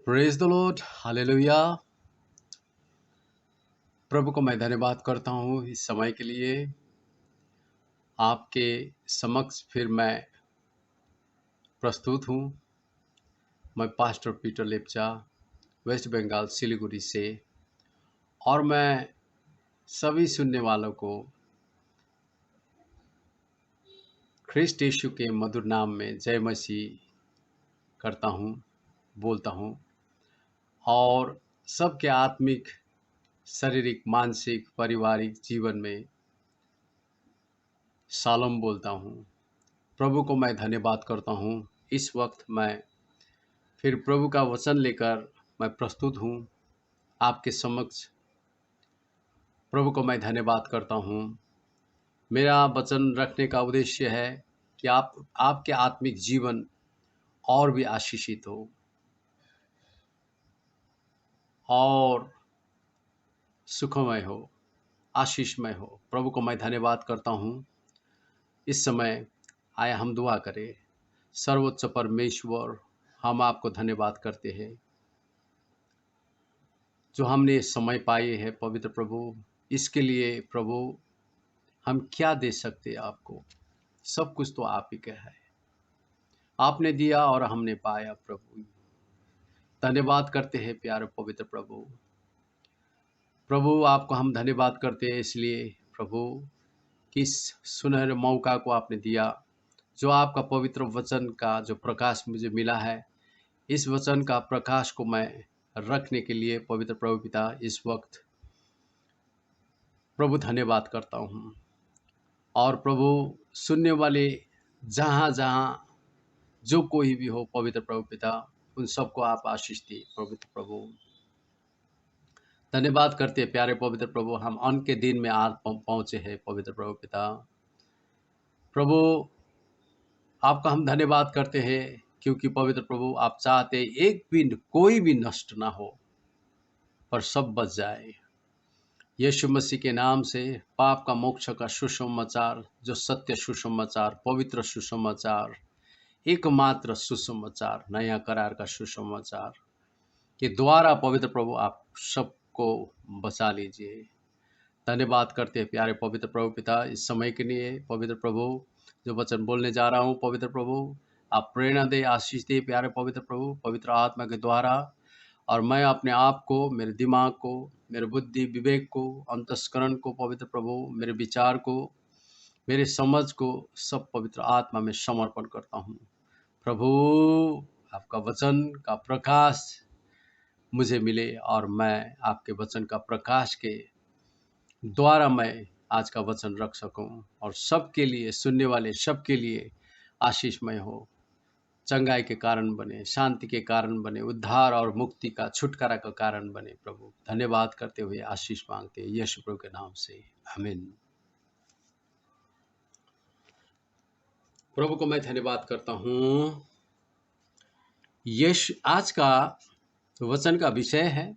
Praise the lord, hallelujah. प्रभु को मैं धन्यवाद करता हूँ इस समय के लिए। आपके समक्ष फिर मैं प्रस्तुत हूँ। मैं pastor Peter Lepcha, West Bengal Siliguri से, और मैं सभी सुनने वालों को ख्रिस्ट यीशु के मधुर नाम में जय मसीह करता हूँ, बोलता हूँ, और सबके आत्मिक, शारीरिक, मानसिक, पारिवारिक जीवन में शालोम बोलता हूँ। प्रभु को मैं धन्यवाद करता हूँ। इस वक्त मैं फिर प्रभु का वचन लेकर मैं प्रस्तुत हूँ आपके समक्ष। प्रभु को मैं धन्यवाद करता हूँ। मेरा वचन रखने का उद्देश्य है कि आपके आत्मिक जीवन और भी आशीषित हो और सुखमय हो, आशीषमय हो। प्रभु को मैं धन्यवाद करता हूँ। इस समय आया हम दुआ करें। सर्वोच्च परमेश्वर, हम आपको धन्यवाद करते हैं जो हमने समय पाए है पवित्र प्रभु। इसके लिए प्रभु हम क्या दे सकते हैं आपको? सब कुछ तो आप ही का है। आपने दिया और हमने पाया। प्रभु धन्यवाद करते हैं प्यारे पवित्र प्रभु। प्रभु आपको हम धन्यवाद करते हैं इसलिए प्रभु कि इस सुनहरे मौका को आपने दिया, जो आपका पवित्र वचन का जो प्रकाश मुझे मिला है, इस वचन का प्रकाश को मैं रखने के लिए पवित्र प्रभु पिता इस वक्त प्रभु धन्यवाद करता हूँ। और प्रभु सुनने वाले जहाँ जहाँ जो कोई भी हो पवित्र प्रभु पिता, उन सबको आप आशीष दी पवित्र प्रभु। धन्यवाद करते हैं प्यारे पवित्र प्रभु। हम अंत के दिन में आज पहुँचे हैं पवित्र प्रभु पिता। प्रभु आपका हम धन्यवाद करते हैं क्योंकि पवित्र प्रभु आप चाहते एक भी कोई भी नष्ट ना हो, पर सब बच जाए। यीशु मसीह के नाम से पाप का मोक्ष का सुसमाचार, जो सत्य सुसमाचार, पवित्र सुसमाचार, एकमात्र सुसमाचार, नया करार का सुसमाचार के द्वारा पवित्र प्रभु आप सबको बचा लीजिए। धन्यवाद करते हैं प्यारे पवित्र प्रभु पिता इस समय के लिए। पवित्र प्रभु जो वचन बोलने जा रहा हूँ पवित्र प्रभु, आप प्रेरणा दे, आशीष दे प्यारे पवित्र प्रभु, पवित्र आत्मा के द्वारा। और मैं अपने आप को, मेरे दिमाग को, मेरे बुद्धि विवेक को, अंतस्करण को पवित्र प्रभु, मेरे विचार को, मेरे समझ को सब पवित्र आत्मा में समर्पण करता हूँ। प्रभु आपका वचन का प्रकाश मुझे मिले और मैं आपके वचन का प्रकाश के द्वारा मैं आज का वचन रख सकूं और सबके लिए, सुनने वाले सबके लिए आशीषमय हो, चंगाई के कारण बने, शांति के कारण बने, उद्धार और मुक्ति का, छुटकारा का कारण बने। प्रभु धन्यवाद करते हुए आशीष मांगते हैं यीशु प्रभु के नाम से, आमीन। प्रभु को मैं धन्यवाद करता हूँ। यीशु आज का वचन का विषय है,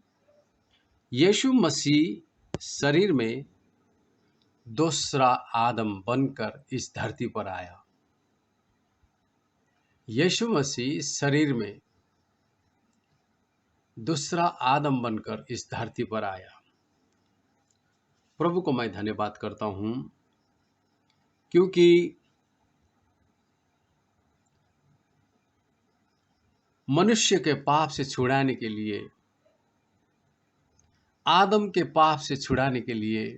यीशु मसीह शरीर में दूसरा आदम बनकर इस धरती पर आया। यीशु मसीह शरीर में दूसरा आदम बनकर इस धरती पर आया। प्रभु को मैं धन्यवाद करता हूँ क्योंकि मनुष्य के पाप से छुड़ाने के लिए, आदम के पाप से छुड़ाने के लिए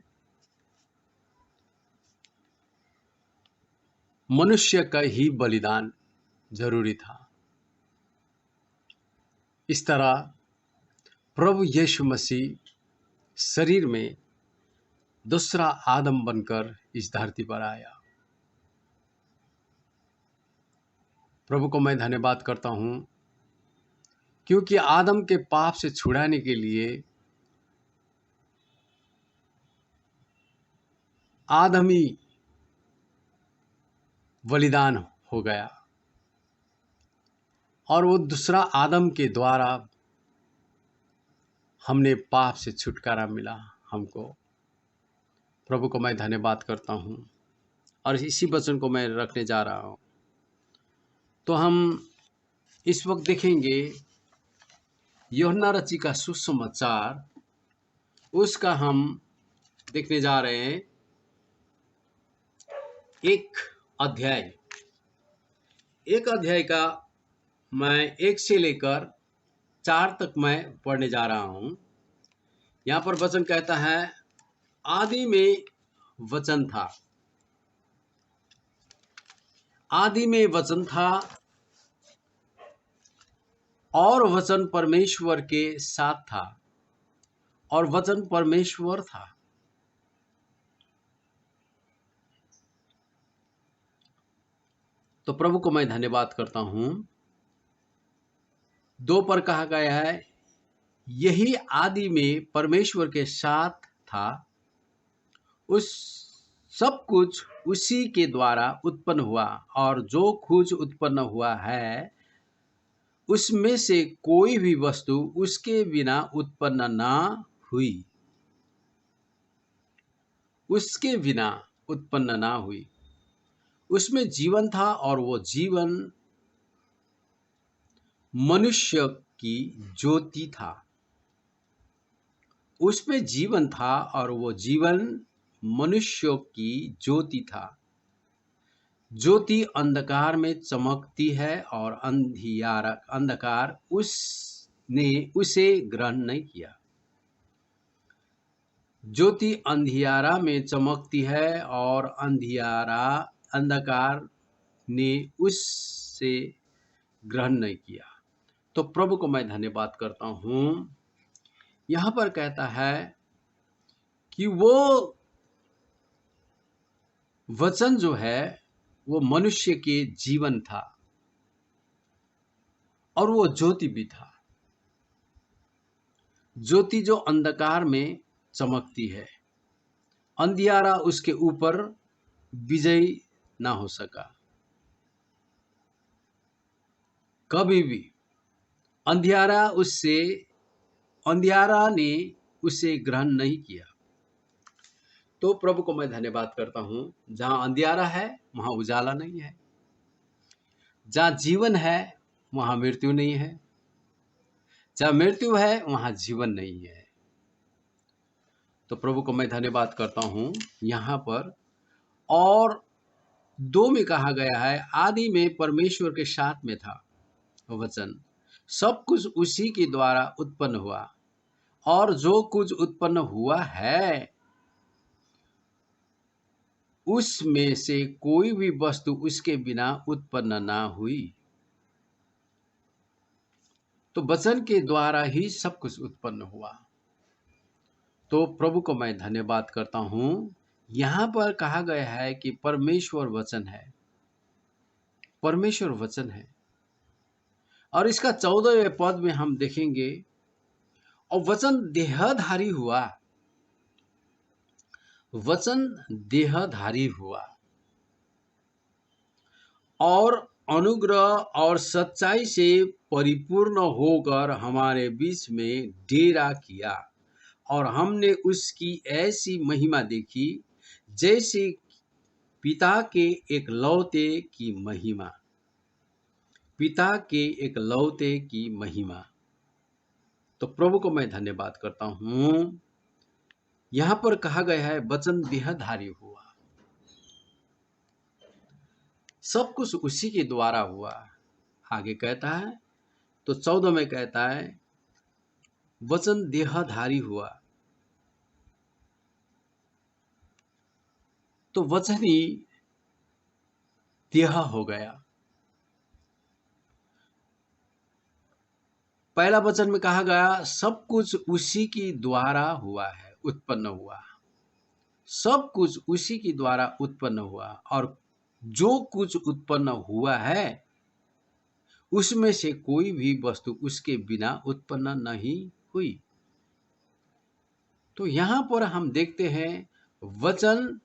मनुष्य का ही बलिदान जरूरी था। इस तरह प्रभु यीशु मसीह शरीर में दूसरा आदम बनकर इस धरती पर आया। प्रभु को मैं धन्यवाद करता हूँ क्योंकि आदम के पाप से छुड़ाने के लिए आदमी बलिदान हो गया और वो दूसरा आदम के द्वारा हमने पाप से छुटकारा मिला हमको। प्रभु को मैं धन्यवाद करता हूँ और इसी वचन को मैं रखने जा रहा हूँ। तो हम इस वक्त देखेंगे यूहन्ना रची का सुसमाचार, उसका हम देखने जा रहे हैं एक अध्याय। एक अध्याय का मैं 1 से लेकर 4 तक मैं पढ़ने जा रहा हूं। यहां पर वचन कहता है, आदि में वचन था, आदि में वचन था और वचन परमेश्वर के साथ था और वचन परमेश्वर था। तो प्रभु को मैं धन्यवाद करता हूं। 2 पर कहा गया है, यही आदि में परमेश्वर के साथ था, उस सब कुछ उसी के द्वारा उत्पन्न हुआ और जो कुछ उत्पन्न हुआ है उसमें से कोई भी वस्तु उसके बिना उत्पन्न ना हुई, उसके बिना उत्पन्न ना हुई। उसमें जीवन था और वो जीवन मनुष्य की ज्योति था। उसमें जीवन था और वो जीवन मनुष्यों की ज्योति था। ज्योति अंधकार में चमकती है और अंधकार उसने उसे ग्रहण नहीं किया। ज्योति अंधियारा में चमकती है और अंधकार ने उससे ग्रहण नहीं किया। तो प्रभु को मैं धन्यवाद करता हूं। यहां पर कहता है कि वो वचन जो है वो मनुष्य के जीवन था और वो ज्योति भी था। ज्योति जो अंधकार में चमकती है, अंधियारा उसके ऊपर विजयी ना हो सका। कभी भी अंधियारा ने उसे ग्रहण नहीं किया। तो प्रभु को मैं धन्यवाद करता हूं। जहां अंधियारा है वहां उजाला नहीं है, जहां जीवन है वहां मृत्यु नहीं है, जहां मृत्यु है वहां जीवन नहीं है। तो प्रभु को मैं धन्यवाद करता हूं। यहां पर और 2 में कहा गया है, आदि में परमेश्वर के साथ में था वचन, सब कुछ उसी के द्वारा उत्पन्न हुआ और जो कुछ उत्पन्न हुआ है उसमें से कोई भी वस्तु उसके बिना उत्पन्न ना हुई। तो वचन के द्वारा ही सब कुछ उत्पन्न हुआ। तो प्रभु को मैं धन्यवाद करता हूं। यहां पर कहा गया है कि परमेश्वर वचन है, परमेश्वर वचन है। और इसका 14वें पद में हम देखेंगे, और वचन देहधारी हुआ, वचन देहधारी हुआ और अनुग्रह और सच्चाई से परिपूर्ण होकर हमारे बीच में डेरा किया, और हमने उसकी ऐसी महिमा देखी जैसे पिता के एकलौते की महिमा, पिता के एकलौते की महिमा। तो प्रभु को मैं धन्यवाद करता हूं। यहां पर कहा गया है वचन देहधारी हुआ, सब कुछ उसी के द्वारा हुआ। आगे कहता है, तो 14 में कहता है वचन देहधारी हुआ। तो वचन ही देह हो गया। पहला वचन में कहा गया सब कुछ उसी के द्वारा हुआ है, उत्पन्न हुआ, सब कुछ उसी के द्वारा उत्पन्न हुआ और जो कुछ उत्पन्न हुआ है उसमें से कोई भी वस्तु उसके बिना उत्पन्न नहीं हुई। तो यहां पर हम देखते हैं वचन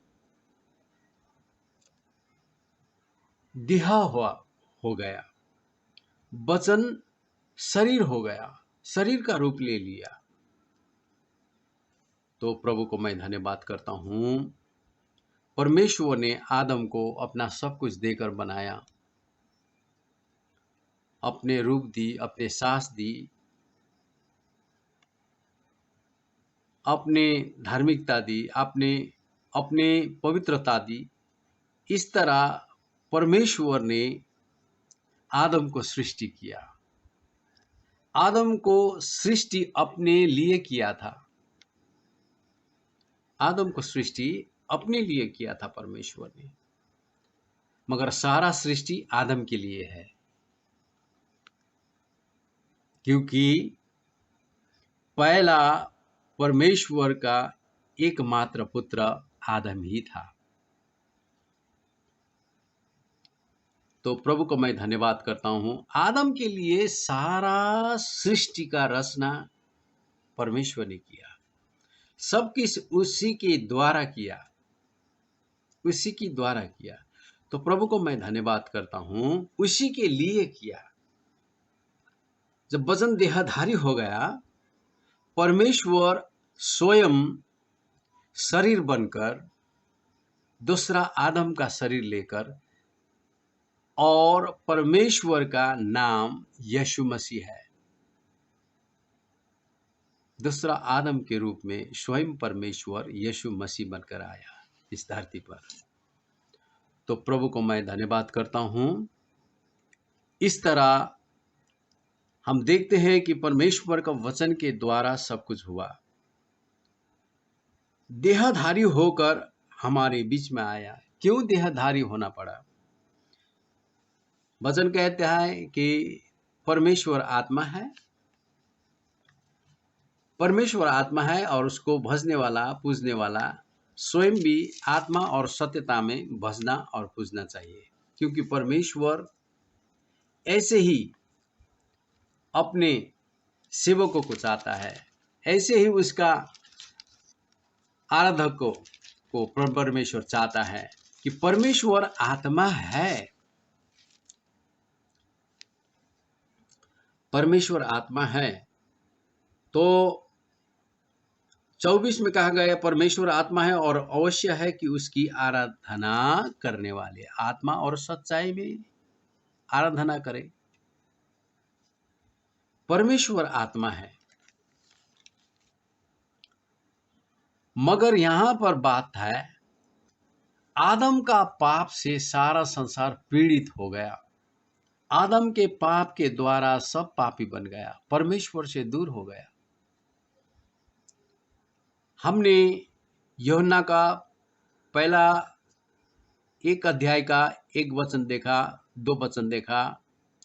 देह हो गया, वचन शरीर हो गया, शरीर का रूप ले लिया। तो प्रभु को मैं धन्यवाद करता हूं। परमेश्वर ने आदम को अपना सब कुछ देकर बनाया, अपने रूप दी, अपने सांस दी, आपने धार्मिकता दी, आपने अपने पवित्रता दी। इस तरह परमेश्वर ने आदम को सृष्टि किया। आदम को सृष्टि अपने लिए किया था। आदम को सृष्टि अपने लिए किया था परमेश्वर ने, मगर सारा सृष्टि आदम के लिए है, क्योंकि पहला परमेश्वर का एकमात्र पुत्र आदम ही था। तो प्रभु को मैं धन्यवाद करता हूं। आदम के लिए सारा सृष्टि का रचना परमेश्वर ने किया। सब कुछ उसी के द्वारा किया, उसी के द्वारा किया। तो प्रभु को मैं धन्यवाद करता हूं, उसी के लिए किया। जब वचन देहधारी हो गया, परमेश्वर स्वयं शरीर बनकर, दूसरा आदम का शरीर लेकर, और परमेश्वर का नाम यीशु मसीह है। दूसरा आदम के रूप में स्वयं परमेश्वर यीशु मसीह बनकर आया इस धरती पर। तो प्रभु को मैं धन्यवाद करता हूं। इस तरह हम देखते हैं कि परमेश्वर का वचन के द्वारा सब कुछ हुआ। देहधारी होकर हमारे बीच में आया। क्यों देहधारी होना पड़ा? वचन कहता है कि परमेश्वर आत्मा है, परमेश्वर आत्मा है, और उसको भजने वाला, पूजने वाला स्वयं भी आत्मा और सत्यता में भजना और पूजना चाहिए। क्योंकि परमेश्वर ऐसे ही अपने सेवकों को चाहता है, ऐसे ही उसका आराधकों को परमेश्वर चाहता है कि परमेश्वर आत्मा है। परमेश्वर आत्मा है। तो 24 में कहा गया परमेश्वर आत्मा है और अवश्य है कि उसकी आराधना करने वाले आत्मा और सच्चाई में आराधना करें। परमेश्वर आत्मा है। मगर यहां पर बात है, आदम का पाप से सारा संसार पीड़ित हो गया। आदम के पाप के द्वारा सब पापी बन गया, परमेश्वर से दूर हो गया। हमने यूहन्ना का पहला 1 अध्याय का 1 वचन देखा, 2 वचन देखा।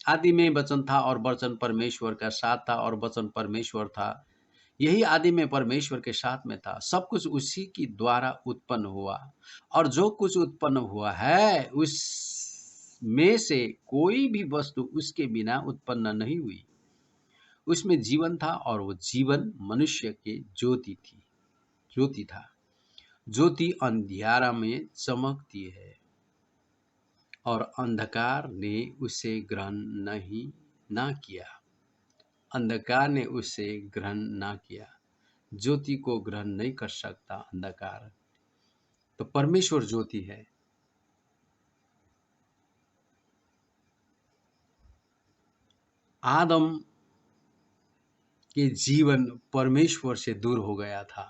आदि में वचन था और वचन परमेश्वर का साथ था और वचन परमेश्वर था। यही आदि में परमेश्वर के साथ में था। सब कुछ उसी की द्वारा उत्पन्न हुआ, और जो कुछ उत्पन्न हुआ है उसमें से कोई भी वस्तु उसके बिना उत्पन्न नहीं हुई। उसमें जीवन था और वो जीवन मनुष्य की ज्योति थी, ज्योति था। ज्योति अंधियारा में चमकती है और अंधकार ने उसे ग्रहण ना किया। अंधकार ने उसे ग्रहण ना किया। ज्योति को ग्रहण नहीं कर सकता अंधकार। तो परमेश्वर ज्योति है। आदम के जीवन परमेश्वर से दूर हो गया था,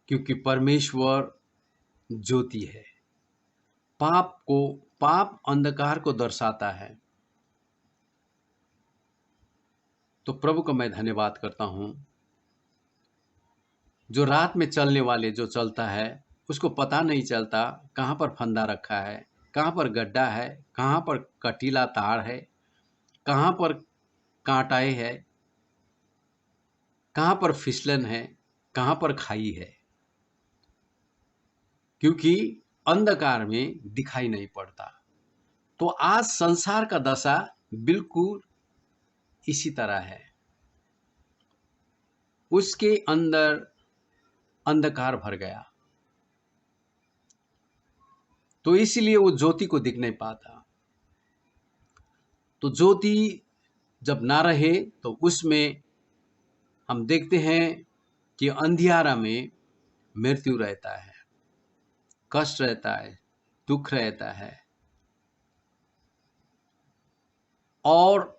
क्योंकि परमेश्वर ज्योति है। पाप अंधकार को दर्शाता है। तो प्रभु का मैं धन्यवाद करता हूं। जो रात में चलने वाले जो चलता है, उसको पता नहीं चलता कहाँ पर फंदा रखा है, कहाँ पर गड्ढा है, कहाँ पर कटीला तार है, कहाँ पर कांटाई है, कहाँ पर फिसलन है, कहाँ पर खाई है, क्योंकि अंधकार में दिखाई नहीं पड़ता। तो आज संसार का दशा बिल्कुल इसी तरह है। उसके अंदर अंधकार भर गया, तो इसलिए वो ज्योति को दिख नहीं पाता। तो ज्योति जब ना रहे तो उसमें हम देखते हैं कि अंधियारा में मृत्यु रहता है, कष्ट रहता है, दुख रहता है, और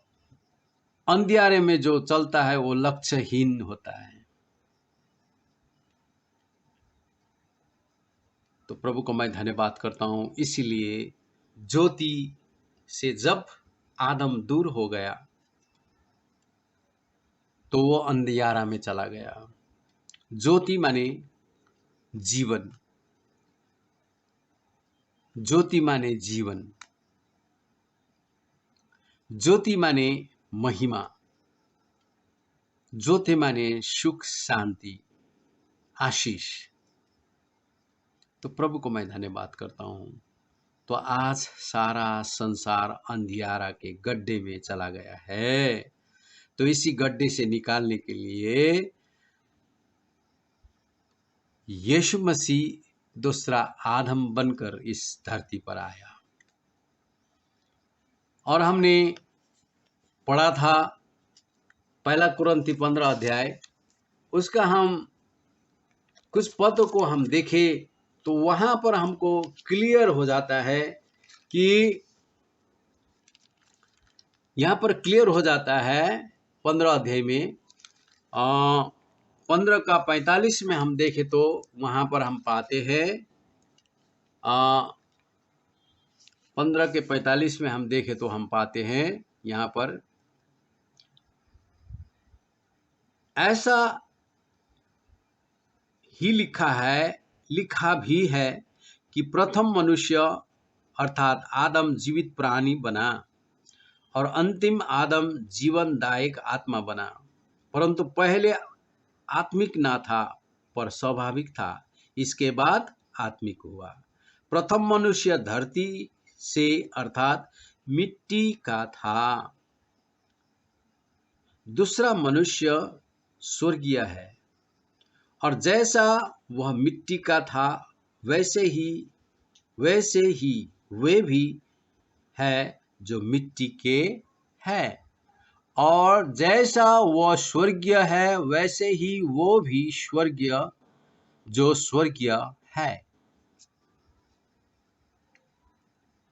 अंधियारे में जो चलता है वो लक्ष्यहीन होता है। तो प्रभु को मैं धन्यवाद करता हूँ। इसीलिए ज्योति से जब आदम दूर हो गया तो वो अंधियारा में चला गया। ज्योति माने जीवन, ज्योति माने जीवन, ज्योति माने महिमा, ज्योति माने सुख, शांति, आशीष। तो प्रभु को मैं धन्यवाद करता हूँ। तो आज सारा संसार अंधियारा के गड्ढे में चला गया है। तो इसी गड्ढे से निकालने के लिए यीशु मसीह दूसरा आदम बनकर इस धरती पर आया। और हमने पढ़ा था पहला कुरिन्थी 15 अध्याय, उसका हम कुछ पदों को हम देखें तो वहां पर हमको क्लियर हो जाता है कि यहाँ पर क्लियर हो जाता है 15 अध्याय में 15 का 45 में हम देखें तो वहां पर हम पाते हैं 15 के 45 में हम देखें तो हम पाते हैं यहाँ पर ऐसा ही लिखा भी है कि प्रथम मनुष्य अर्थात आदम जीवित प्राणी बना और अंतिम आदम जीवनदायक आत्मा बना, परंतु पहले आत्मिक ना था पर स्वाभाविक था, इसके बाद आत्मिक हुआ। प्रथम मनुष्य धरती से अर्थात मिट्टी का था, दूसरा मनुष्य स्वर्गीय है, और जैसा वह मिट्टी का था वैसे ही वे भी है जो मिट्टी के है, और जैसा वह स्वर्गीय है वैसे ही वो भी स्वर्गीय जो स्वर्गीय है।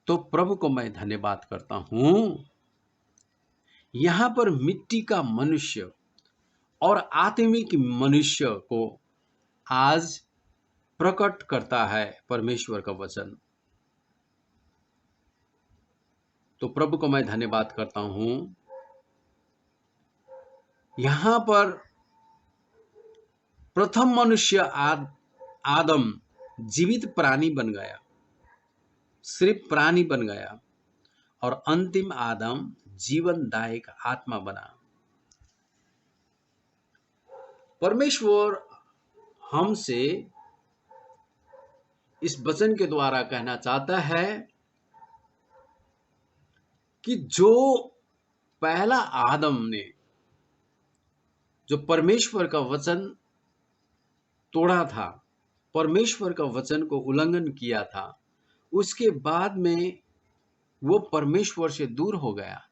तो प्रभु को मैं धन्यवाद करता हूं। यहां पर मिट्टी का मनुष्य और आत्मिक मनुष्य को आज प्रकट करता है परमेश्वर का वचन। तो प्रभु को मैं धन्यवाद करता हूं। यहां पर प्रथम मनुष्य आदम जीवित प्राणी बन गया, सिर्फ प्राणी बन गया, और अंतिम आदम जीवनदायक आत्मा बना। परमेश्वर हमसे इस वचन के द्वारा कहना चाहता है कि जो पहला आदम ने जो परमेश्वर का वचन तोड़ा था, परमेश्वर का वचन को उल्लंघन किया था, उसके बाद में वो परमेश्वर से दूर हो गया।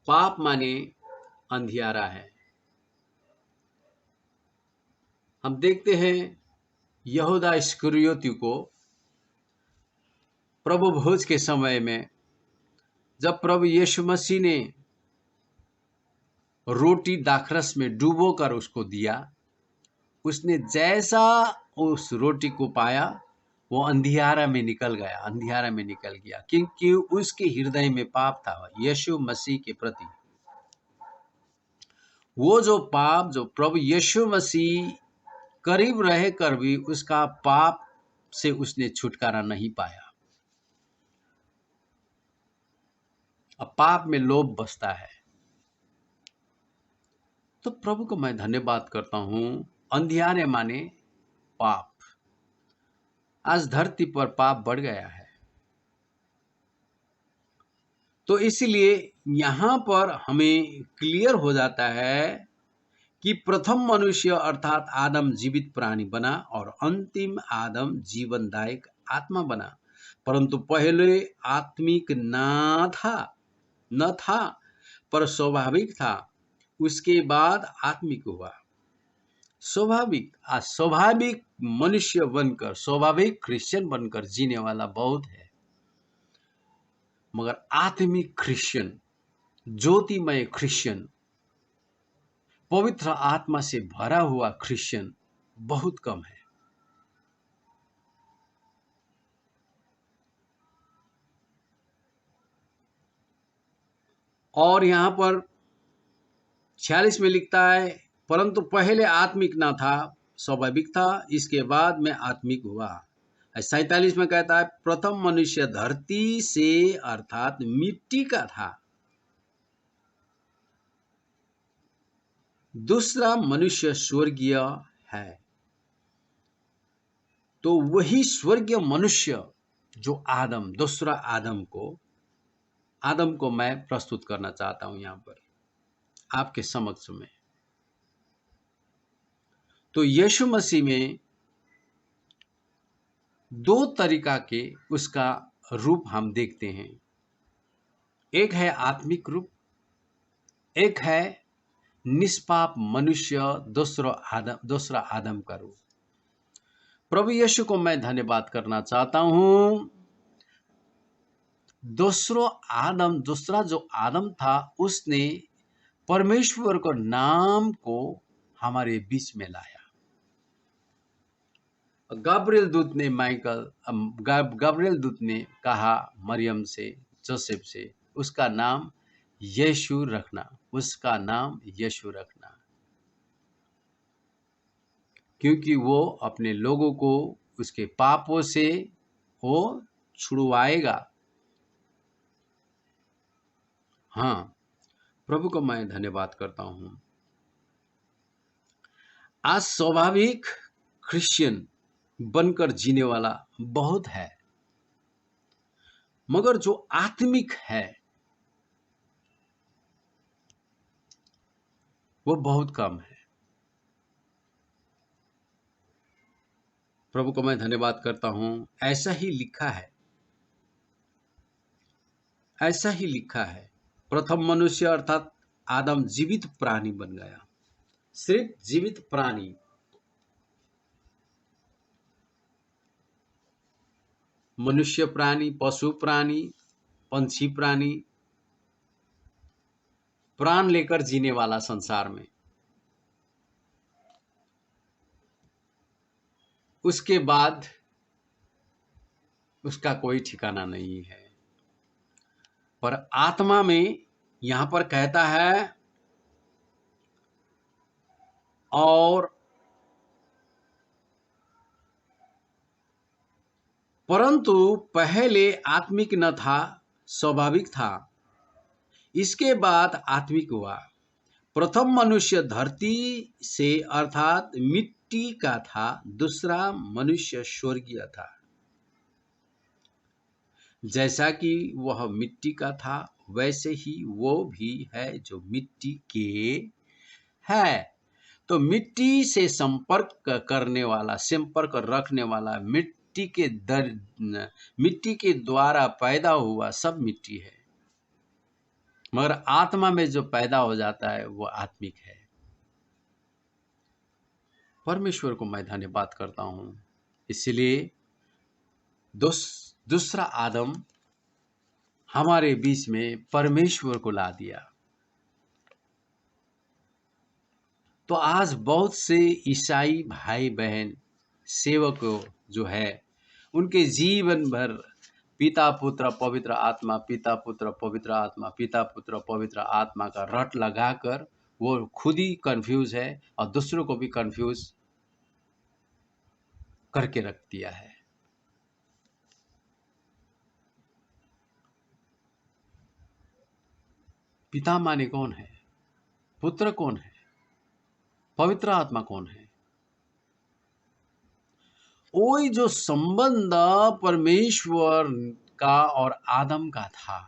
पाप माने अंधियारा है। हम देखते हैं यहूदा इस्करियोती को प्रभु भोज के समय में जब प्रभु यीशु मसीह ने रोटी दाखरस में डुबोकर उसको दिया, उसने जैसा उस रोटी को पाया वो अंधियारा में निकल गया, क्योंकि उसके हृदय में पाप था यीशु मसीह के प्रति। वो जो पाप जो प्रभु यीशु मसीह करीब रहकर भी उसका पाप से उसने छुटकारा नहीं पाया। अब पाप में लोभ बसता है। तो प्रभु को मैं धन्यवाद करता हूं। अंधियारे माने पाप। आज धरती पर पाप बढ़ गया है। तो इसलिए यहां पर हमें क्लियर हो जाता है कि प्रथम मनुष्य अर्थात आदम जीवित प्राणी बना और अंतिम आदम जीवनदायक आत्मा बना, परंतु पहले आत्मिक न था पर स्वाभाविक था, उसके बाद आत्मिक हुआ। स्वाभाविक मनुष्य बनकर, स्वाभाविक क्रिश्चियन बनकर जीने वाला बहुत है, मगर आत्मिक क्रिश्चियन, ज्योतिमय क्रिश्चियन, पवित्र आत्मा से भरा हुआ क्रिश्चियन बहुत कम है। और यहाँ पर 46 में लिखता है, परंतु पहले आत्मिक न था, स्वाभाविक था, इसके बाद में आत्मिक हुआ। 47 में कहता है, प्रथम मनुष्य धरती से अर्थात मिट्टी का था, दूसरा मनुष्य स्वर्गीय है। तो वही स्वर्गीय मनुष्य जो आदम, दूसरा आदम को मैं प्रस्तुत करना चाहता हूं यहां पर आपके समक्ष में। तो यीशु मसीह में दो तरीका के उसका रूप हम देखते हैं। एक है आत्मिक रूप, एक है निष्पाप मनुष्य, दूसरा आदम का रूप। प्रभु यीशु को मैं धन्यवाद करना चाहता हूं। दूसरा जो आदम था, उसने परमेश्वर को नाम को हमारे बीच में लाया। गब्रिएल दूत ने कहा मरियम से, जोसेफ से, उसका नाम यीशु रखना, उसका नाम यीशु रखना, क्योंकि वो अपने लोगों को उसके पापों से वो छुड़वाएगा। हाँ, प्रभु को मैं धन्यवाद करता हूं। आज स्वाभाविक क्रिश्चियन बनकर जीने वाला बहुत है, मगर जो आत्मिक है वो बहुत कम है। प्रभु को मैं धन्यवाद करता हूं। ऐसा ही लिखा है, प्रथम मनुष्य अर्थात आदम जीवित प्राणी बन गया। सिर्फ जीवित प्राणी, मनुष्य प्राणी, पशु प्राणी, पंछी प्राणी, प्राण लेकर जीने वाला संसार में, उसके बाद उसका कोई ठिकाना नहीं है। पर आत्मा में यहां पर कहता है, और परंतु पहले आत्मिक न था, स्वाभाविक था, इसके बाद आत्मिक हुआ। प्रथम मनुष्य धरती से अर्थात मिट्टी का था, दूसरा मनुष्य स्वर्गीय था। जैसा कि वह मिट्टी का था, वैसे ही वो भी है जो मिट्टी के है। तो मिट्टी से संपर्क करने वाला, संपर्क रखने वाला, मिट्टी के द्वारा पैदा हुआ सब मिट्टी है, मगर आत्मा में जो पैदा हो जाता है वो आत्मिक है। परमेश्वर को मैं धन्यवाद करता हूं। इसलिए दूसरा आदम हमारे बीच में परमेश्वर को ला दिया। तो आज बहुत से ईसाई भाई बहन सेवक जो है, उनके जीवन भर पिता पुत्र पवित्र आत्मा, पिता पुत्र पवित्र आत्मा, पिता पुत्र पवित्र आत्मा का रट लगाकर वो खुद ही कंफ्यूज है और दूसरों को भी कंफ्यूज करके रख दिया है। पिता माने कौन है, पुत्र कौन है, पवित्र आत्मा कौन है? वही जो संबंध परमेश्वर का और आदम का था,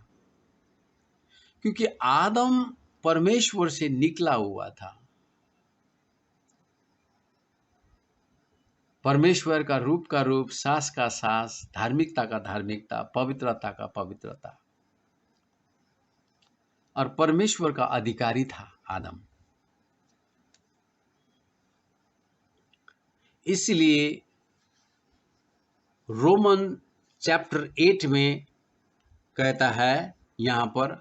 क्योंकि आदम परमेश्वर से निकला हुआ था। परमेश्वर का रूप, सास का सास, धार्मिकता का धार्मिकता, पवित्रता का पवित्रता, और परमेश्वर का अधिकारी था आदम। इसलिए रोमन चैप्टर 8 में कहता है, यहां पर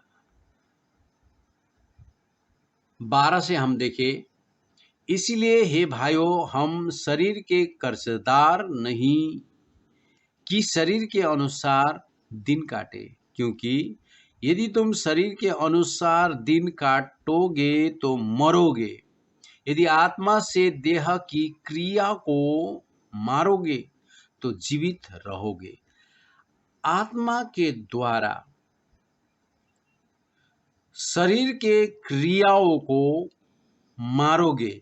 12 से हम देखें, इसलिए हे भाइयों, हम शरीर के कर्जदार नहीं कि शरीर के अनुसार दिन काटे, क्योंकि यदि तुम शरीर के अनुसार दिन काटोगे तो मरोगे, यदि आत्मा से देह की क्रिया को मारोगे तो जीवित रहोगे। आत्मा के द्वारा शरीर के क्रियाओं को मारोगे।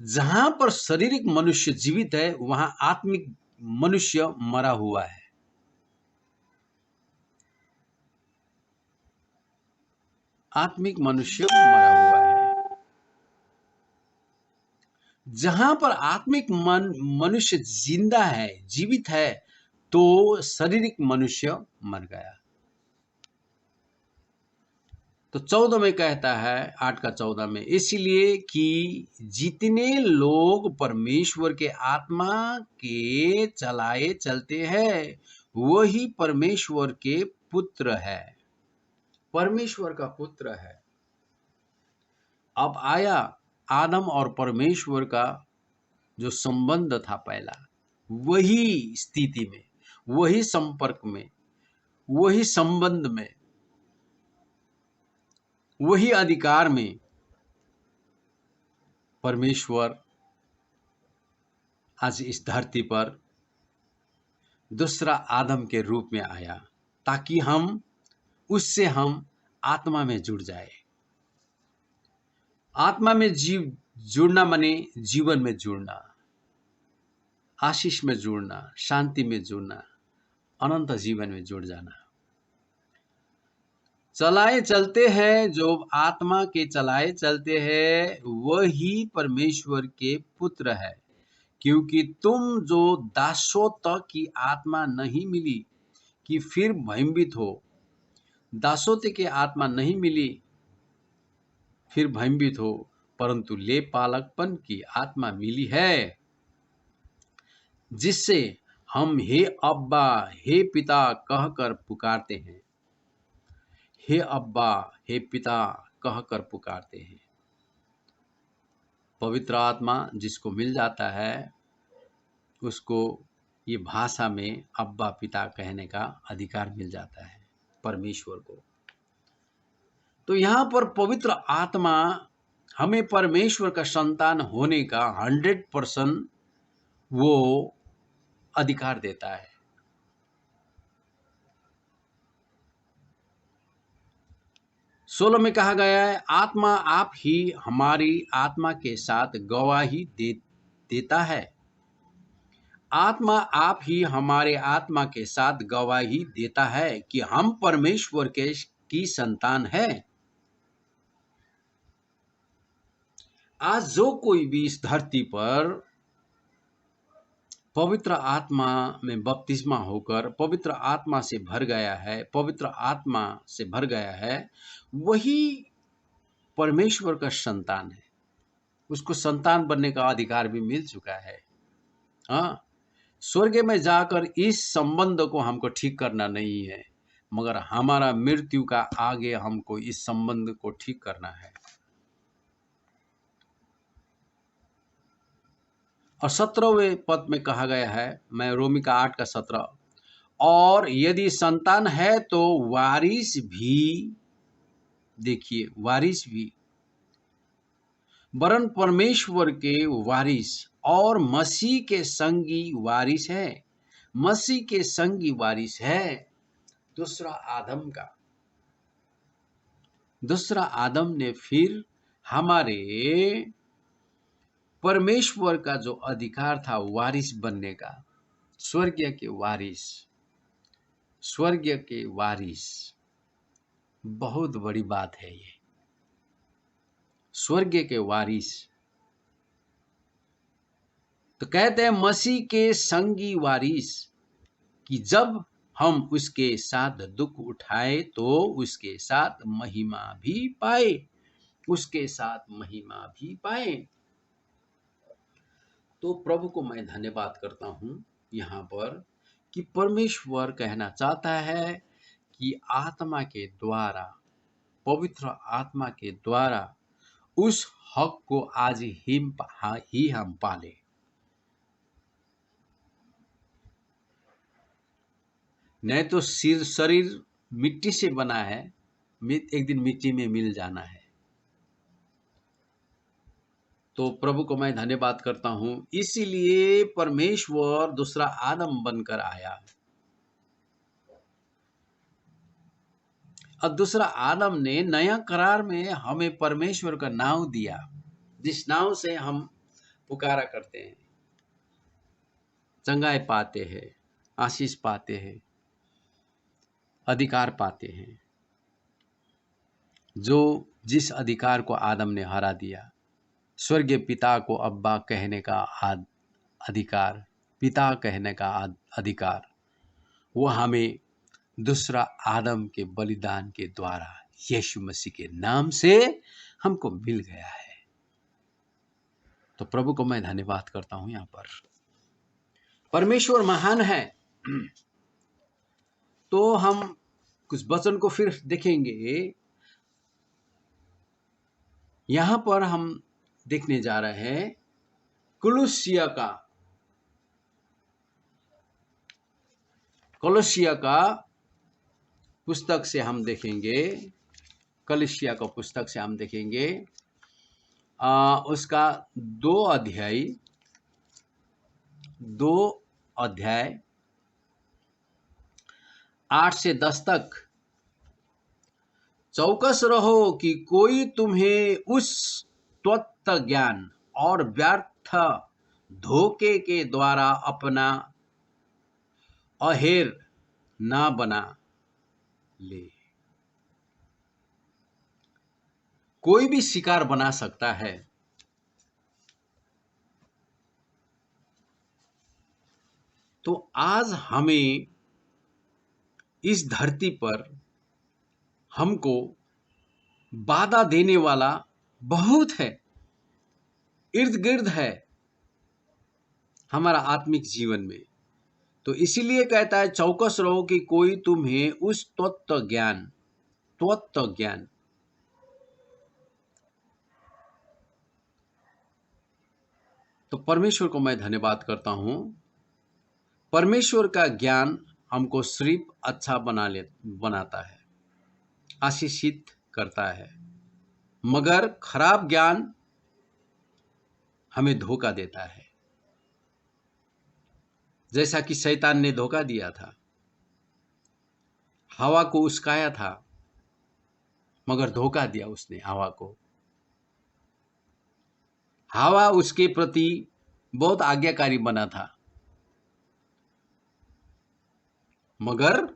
जहां पर शारीरिक मनुष्य जीवित है, वहां आत्मिक मनुष्य मरा हुआ है। आत्मिक मनुष्य मरा हुआ है। जहां पर आत्मिक मनुष्य जिंदा है, जीवित है, तो शारीरिक मनुष्य मर गया। तो 14 में कहता है, 8 का 14 में, इसलिए कि जितने लोग परमेश्वर के आत्मा के चलाए चलते हैं, वही परमेश्वर के पुत्र है। परमेश्वर का पुत्र है। अब आया आदम और परमेश्वर का जो संबंध था पहला, वही स्थिति में, वही संपर्क में, वही संबंध में, वही अधिकार में परमेश्वर आज इस धरती पर दूसरा आदम के रूप में आया, ताकि हम आत्मा में जुड़ जाए। आत्मा में जुड़ना माने जीवन में जुड़ना, आशीष में जुड़ना, शांति में जुड़ना, अनंत जीवन में जुड़ जाना। चलाए चलते हैं, जो आत्मा के चलाए चलते हैं, वही परमेश्वर के पुत्र है। क्योंकि तुम जो दासत्व की आत्मा नहीं मिली कि फिर भयभीत हो, दासत्व की आत्मा नहीं मिली फिर भयभीत हो, परंतु ले पालकपन की आत्मा मिली है, जिससे हम हे अब्बा, हे पिता कहकर पुकारते हैं। हे अब्बा, हे पिता कहकर पुकारते हैं। पवित्र आत्मा जिसको मिल जाता है, उसको ये भाषा में अब्बा पिता कहने का अधिकार मिल जाता है, परमेश्वर को। तो यहाँ पर पवित्र आत्मा हमें परमेश्वर का संतान होने का 100% वो अधिकार देता है। सोलह में कहा गया है, आत्मा आप ही हमारी आत्मा के साथ गवाही देता है। आत्मा आप ही हमारे आत्मा के साथ गवाही देता है कि हम परमेश्वर की संतान है। आज जो कोई भी इस धरती पर पवित्र आत्मा में बपतिस्मा होकर पवित्र आत्मा से भर गया है, पवित्र आत्मा से भर गया है, वही परमेश्वर का संतान है। उसको संतान बनने का अधिकार भी मिल चुका है। हाँ, स्वर्ग में जाकर इस संबंध को हमको ठीक करना नहीं है, मगर हमारा मृत्यु का आगे हमको इस संबंध को ठीक करना है। और 17वें पद में कहा गया है, मैं रोमी का 8 का 17, और यदि संतान है तो वारिस भी, देखिए वारिस भी, वरन परमेश्वर के वारिस और मसीह के संगी वारिस है। मसीह के संगी वारिस है दूसरा आदम का। दूसरा आदम ने फिर हमारे परमेश्वर का जो अधिकार था वारिस बनने का, स्वर्गीय के वारिस, स्वर्गीय के वारिस, बहुत बड़ी बात है ये। स्वर्गीय के वारिस तो कहते हैं मसीह के संगी वारिस, कि जब हम उसके साथ दुख उठाए तो उसके साथ महिमा भी पाए, उसके साथ महिमा भी पाए। तो प्रभु को मैं धन्यवाद करता हूं यहाँ पर कि परमेश्वर कहना चाहता है कि आत्मा के द्वारा, पवित्र आत्मा के द्वारा उस हक को आज ही हम पाले। नहीं तो शरीर मिट्टी से बना है, एक दिन मिट्टी में मिल जाना है। तो प्रभु को मैं धन्यवाद करता हूं, इसीलिए परमेश्वर दूसरा आदम बनकर आया। और दूसरा आदम ने नया करार में हमें परमेश्वर का नाम दिया, जिस नाम से हम पुकारा करते हैं, चंगाई पाते हैं, आशीष पाते हैं, अधिकार पाते हैं। जो जिस अधिकार को आदम ने हरा दिया, स्वर्गीय पिता को अब्बा कहने का अधिकार, पिता कहने का अधिकार, वो हमें दूसरा आदम के बलिदान के द्वारा यीशु मसीह के नाम से हमको मिल गया है। तो प्रभु को मैं धन्यवाद करता हूं। यहां पर परमेश्वर महान है। तो हम कुछ वचन को फिर देखेंगे। यहां पर हम देखने जा रहे हैं कोलोसिया का पुस्तक से हम देखेंगे। कलीसिया का पुस्तक से हम देखेंगे उसका 2 अध्याय 8 से 10 तक। चौकस रहो कि कोई तुम्हें उस तत्व ज्ञान और व्यर्थ धोखे के द्वारा अपना अहेर ना बना ले। कोई भी शिकार बना सकता है। तो आज हमें इस धरती पर हमको बाधा देने वाला बहुत है, इर्द गिर्द है हमारा आत्मिक जीवन में। तो इसीलिए कहता है चौकस रहो कि कोई तुम्हें उस तत्व ज्ञान तो परमेश्वर को मैं धन्यवाद करता हूं। परमेश्वर का ज्ञान हमको सिर्फ अच्छा बनाता है, आशीषित करता है, मगर खराब ज्ञान हमें धोखा देता है। जैसा कि शैतान ने धोखा दिया था, हवा को उस्काया था, मगर धोखा दिया उसने हवा को। हवा उसके प्रति बहुत आज्ञाकारी बना था, मगर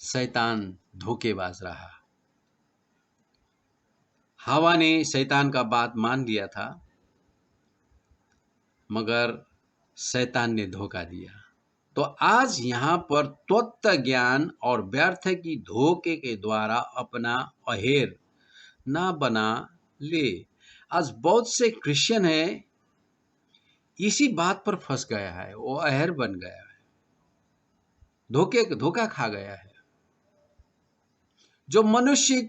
शैतान धोखेबाज रहा। हवा ने शैतान का बात मान लिया था, मगर शैतान ने धोखा दिया। तो आज यहाँ पर तत्व ज्ञान और व्यर्थ की धोखे के द्वारा अपना अहेर ना बना ले। आज बहुत से क्रिश्चियन है इसी बात पर फंस गया है, वो अहेर बन गया है, धोखा खा गया है। जो मनुष्य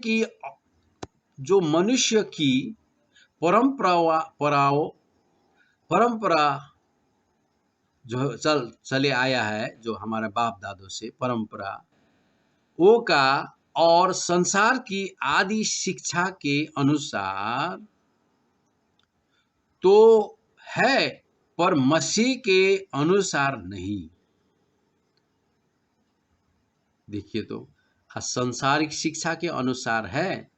की परंपरा जो चले आया है, जो हमारे बाप दादों से परंपरा वो का और संसार की आदि शिक्षा के अनुसार तो है, पर मसीह के अनुसार नहीं। देखिए, तो संसारिक शिक्षा के अनुसार है।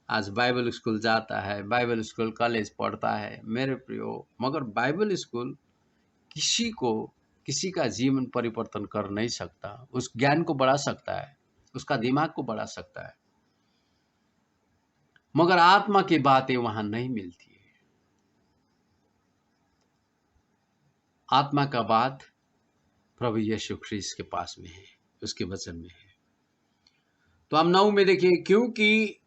आज बाइबल स्कूल जाता है, बाइबल स्कूल कॉलेज पढ़ता है मेरे प्रियो, मगर बाइबल स्कूल किसी का जीवन परिवर्तन कर नहीं सकता। उस ज्ञान को बढ़ा सकता है, उसका दिमाग को बढ़ा सकता है, मगर आत्मा की बातें वहां नहीं मिलती है। आत्मा का बात प्रभु यीशु ख्रीस्त के पास में है, उसके वचन में है। तो हम 9 में देखिए, क्योंकि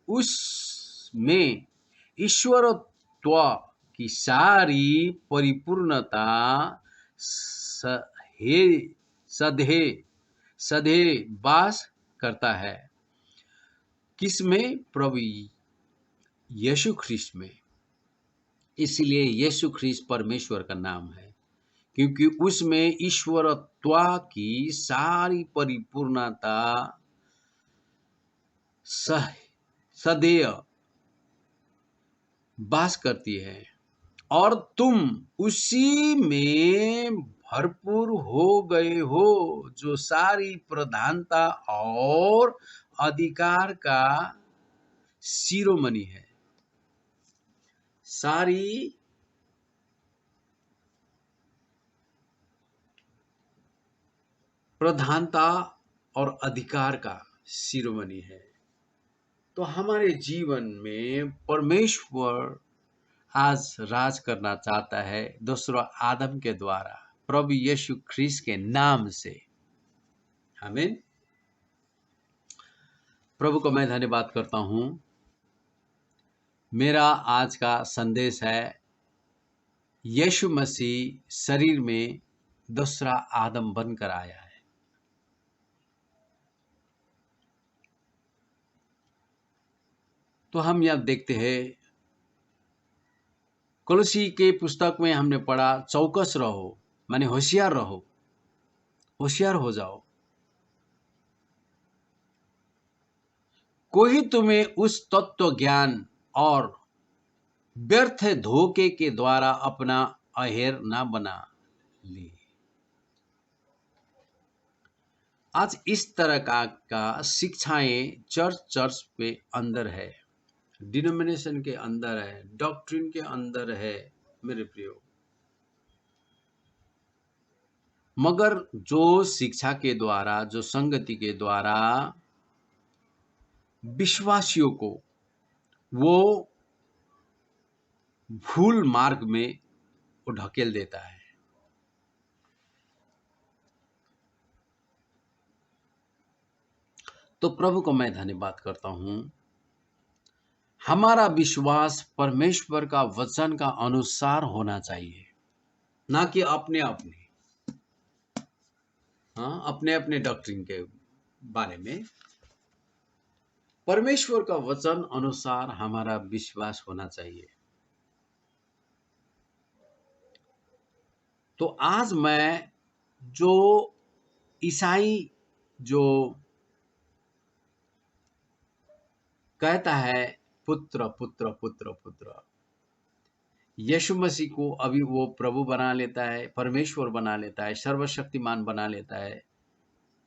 उसमें ईश्वरत्व की सारी परिपूर्णता सधे वास करता है। किसमें? प्रभु यीशु ख्रीस्त में। इसलिए यीशु ख्रीस्त परमेश्वर का नाम है, क्योंकि उसमें ईश्वरत्व की सारी परिपूर्णता सदैव वास करती है और तुम उसी में भरपूर हो गए हो, जो सारी प्रधानता और अधिकार का शिरोमणि है। सारी प्रधानता और अधिकार का शिरोमणि है। तो हमारे जीवन में परमेश्वर आज राज करना चाहता है दूसरा आदम के द्वारा, प्रभु यीशु ख्रीस्त के नाम से। आमीन। प्रभु को मैं धन्यवाद करता हूं। मेरा आज का संदेश है, यीशु मसीह शरीर में दूसरा आदम बनकर आया है। तो हम यह देखते हैं, कोलोसी के पुस्तक में हमने पढ़ा, चौकस रहो, माने होशियार रहो, होशियार हो जाओ। कोई तुम्हें उस तत्व ज्ञान और व्यर्थ धोखे के द्वारा अपना अहेर ना बना ले। आज इस तरह का शिक्षाएं चर्च पे अंदर है, डिनोमिनेशन के अंदर है, डॉक्ट्रिन के अंदर है मेरे प्रियो। मगर जो शिक्षा के द्वारा, जो संगति के द्वारा विश्वासियों को वो भूल मार्ग में वो ढकेल देता है। तो प्रभु को मैं धन्यवाद करता हूं। हमारा विश्वास परमेश्वर का वचन का अनुसार होना चाहिए, ना कि अपने अपने अपने अपने डॉक्ट्रिन के बारे में। परमेश्वर का वचन अनुसार हमारा विश्वास होना चाहिए। तो आज मैं जो ईसाई जो कहता है पुत्र पुत्र पुत्र पुत्र, यीशु मसीह को अभी वो प्रभु बना लेता है, परमेश्वर बना लेता है, सर्वशक्तिमान बना लेता है,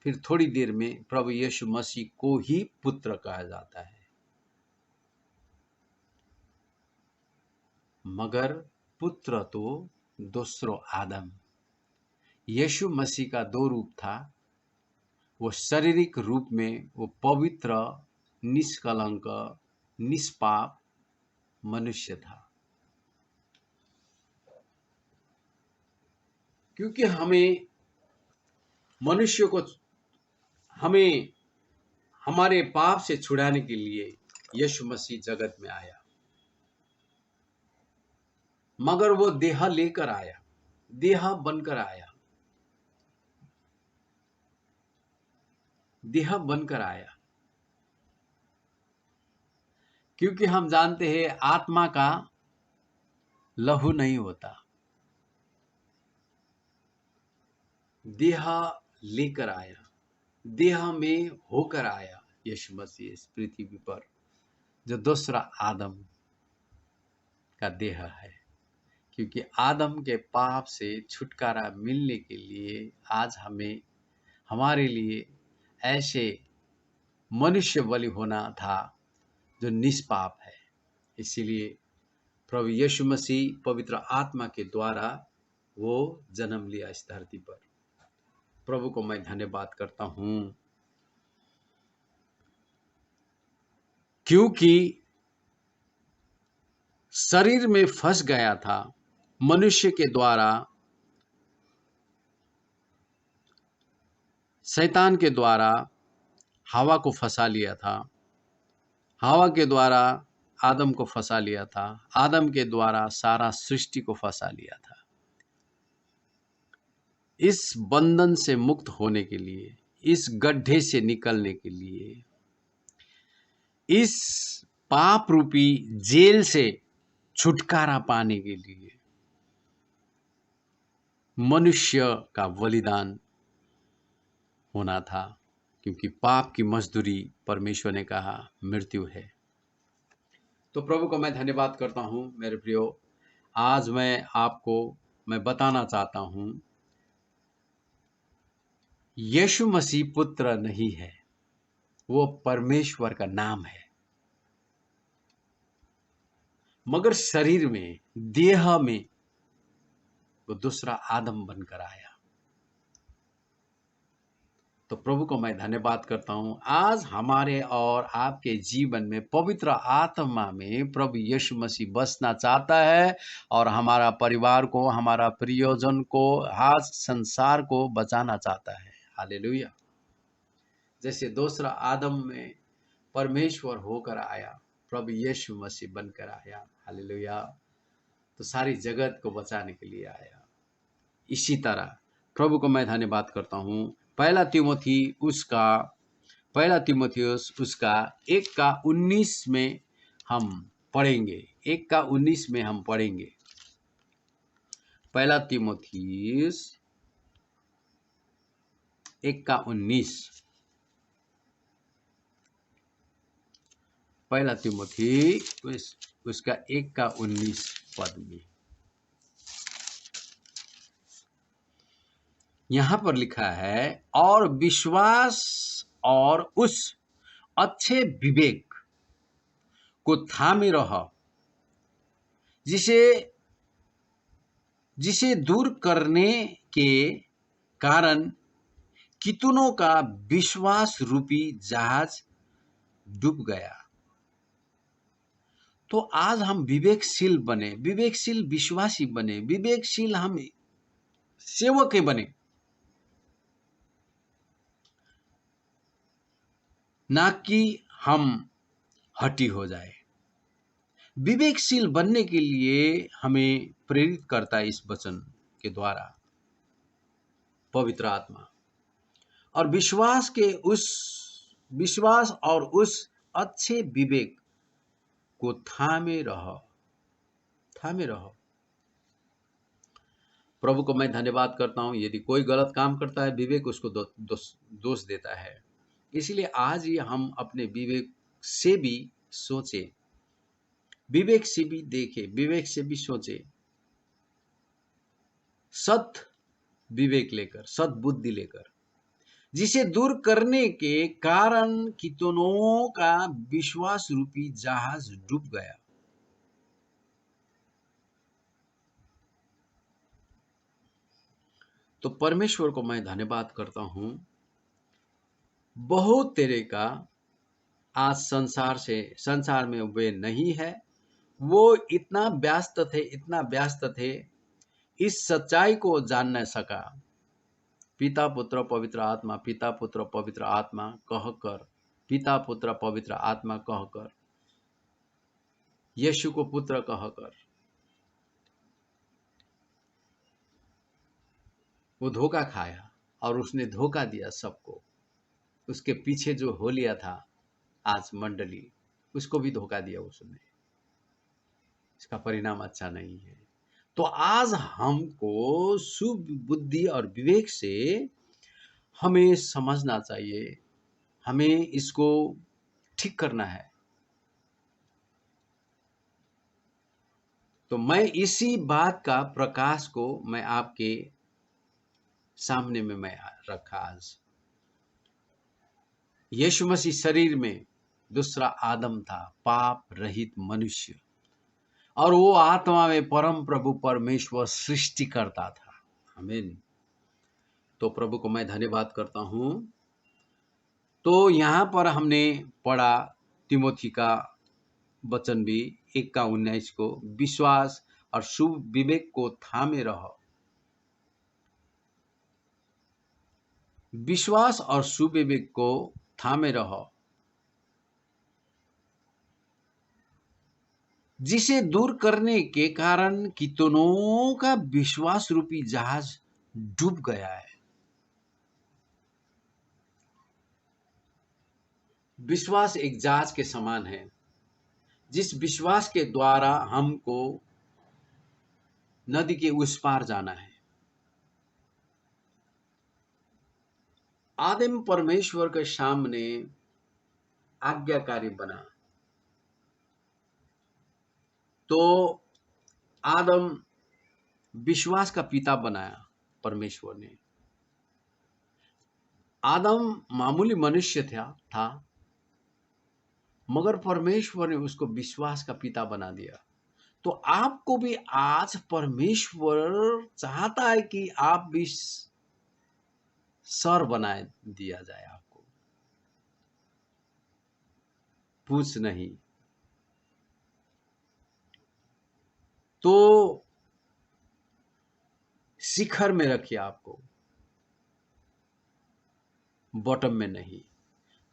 फिर थोड़ी देर में प्रभु यीशु मसीह को ही पुत्र कहा जाता है। मगर पुत्र तो दूसरो आदम, यीशु मसीह का दो रूप था। वो शारीरिक रूप में वो पवित्र, निष्कलंक, निष्पाप मनुष्य था। क्योंकि हमें मनुष्य को हमें हमारे पाप से छुड़ाने के लिए यीशु मसीह जगत में आया। मगर वो देह लेकर आया, देह बनकर आया, देह बनकर आया। क्योंकि हम जानते हैं आत्मा का लहू नहीं होता, देह लेकर आया, देह में होकर आया यीशु मसीह इस पृथ्वी पर, जो दूसरा आदम का देह है। क्योंकि आदम के पाप से छुटकारा मिलने के लिए आज हमें हमारे लिए ऐसे मनुष्य बलि होना था जो निष्पाप है। इसीलिए प्रभु यीशु मसीह पवित्र आत्मा के द्वारा वो जन्म लिया इस धरती पर। प्रभु को मैं धन्यवाद करता हूं, क्योंकि शरीर में फंस गया था, मनुष्य के द्वारा, शैतान के द्वारा हवा को फंसा लिया था, हवा के द्वारा आदम को फंसा लिया था, आदम के द्वारा सारा सृष्टि को फंसा लिया था। इस बंधन से मुक्त होने के लिए, इस गड्ढे से निकलने के लिए, इस पाप रूपी जेल से छुटकारा पाने के लिए मनुष्य का बलिदान होना था, क्योंकि पाप की मजदूरी परमेश्वर ने कहा मृत्यु है। तो प्रभु को मैं धन्यवाद करता हूँ मेरे प्रियो। आज मैं बताना चाहता हूँ, यीशु मसीह पुत्र नहीं है, वो परमेश्वर का नाम है, मगर शरीर में, देह में वो दूसरा आदम बनकर आया। तो प्रभु को मैं धन्यवाद करता हूं। आज हमारे और आपके जीवन में पवित्र आत्मा में प्रभु यीशु मसीह बसना चाहता है और हमारा परिवार को, हमारा प्रियजन को, हर संसार को बचाना चाहता है। हालेलुया। जैसे दूसरा आदम में परमेश्वर होकर आया, प्रभु यीशु मसीह बनकर आया। हालेलुया। तो सारी जगत को बचाने के लिए आया। इसी तरह प्रभु को मैं धन्यवाद करता हूँ। पहला तीमुथियुस उसका 1:19 में हम पढ़ेंगे। 1:19 में हम पढ़ेंगे। पहला तीमुथियुस 1:19। पहला तीमुथी उसका 1:19 पद में यहां पर लिखा है, और विश्वास और उस अच्छे विवेक को थामे रह, जिसे दूर करने के कारण कितनों का विश्वास रूपी जहाज डूब गया। तो आज हम विवेकशील बने, विवेकशील विश्वासी बने, विवेकशील हम सेवक बने, ना कि हम हठी हो जाए। विवेकशील बनने के लिए हमें प्रेरित करता है इस वचन के द्वारा पवित्र आत्मा। और विश्वास और उस अच्छे विवेक को थामे रहो। प्रभु को मैं धन्यवाद करता हूं। यदि कोई गलत काम करता है, विवेक उसको दोष देता है। इसलिए आज ही हम अपने विवेक से भी सोचें, विवेक से भी देखें, विवेक से भी सोचें, सत विवेक लेकर, सत बुद्धि लेकर, जिसे दूर करने के कारण कितनों का विश्वास रूपी जहाज डूब गया। तो परमेश्वर को मैं धन्यवाद करता हूं। बहुत तेरे का आज संसार में वे नहीं है। वो इतना व्यस्त थे, इस सच्चाई को जान न सका। पिता पुत्र पवित्र आत्मा, पिता पुत्र पवित्र आत्मा कहकर, पिता पुत्र पवित्र आत्मा कहकर, यीशु को पुत्र कहकर वो धोखा खाया और उसने धोखा दिया सबको। उसके पीछे जो हो लिया था आज मंडली, उसको भी धोखा दिया उसने। इसका परिणाम अच्छा नहीं है। तो आज हमको शुभ बुद्धि और विवेक से हमें समझना चाहिए, हमें इसको ठीक करना है। तो मैं इसी बात का प्रकाश को मैं आपके सामने में मैं रखा आज। यीशु मसीह शरीर में दूसरा आदम था, पाप रहित मनुष्य, और वो आत्मा में परम प्रभु परमेश्वर सृष्टि करता था। आमीन। तो प्रभु को मैं धन्यवाद करता हूं। तो यहां पर हमने पढ़ा तिमोथी का वचन भी 1:19 को, विश्वास और शुभ विवेक को थामे रहो। विश्वास और शुभ विवेक को थामे रहो, जिसे दूर करने के कारण कितनों का विश्वास रूपी जहाज डूब गया है। विश्वास एक जहाज के समान है, जिस विश्वास के द्वारा हमको नदी के उस पार जाना है। आदम परमेश्वर के सामने आज्ञाकारी बना, तो आदम विश्वास का पिता बनाया परमेश्वर ने। आदम मामूली मनुष्य था, मगर परमेश्वर ने उसको विश्वास का पिता बना दिया। तो आपको भी आज परमेश्वर चाहता है कि आप भी सर बनाए दिया जाए, आपको पूछ नहीं। तो शिखर में रखिए आपको, बॉटम में नहीं।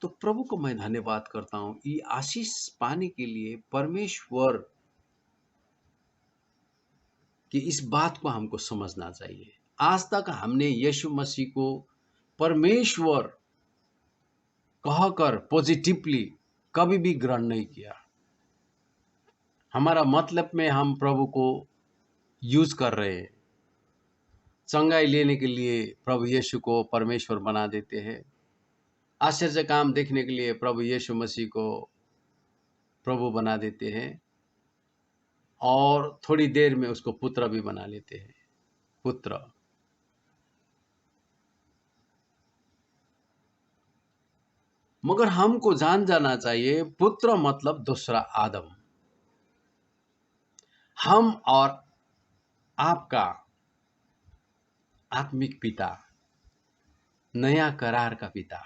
तो प्रभु को मैं धन्यवाद करता हूं, ये आशीष पाने के लिए परमेश्वर कि इस बात को हमको समझना चाहिए। आज तक हमने यीशु मसीह को परमेश्वर कहकर पॉजिटिवली कभी भी ग्रहण नहीं किया। हमारा मतलब में हम प्रभु को यूज कर रहे हैं। चंगाई लेने के लिए प्रभु यीशु को परमेश्वर बना देते हैं। आश्चर्य काम देखने के लिए प्रभु यीशु मसीह को प्रभु बना देते हैं, और थोड़ी देर में उसको पुत्र भी बना लेते हैं, पुत्र। मगर हमको जान जाना चाहिए, पुत्र मतलब दूसरा आदम। हम और आपका आत्मिक पिता, नया करार का पिता।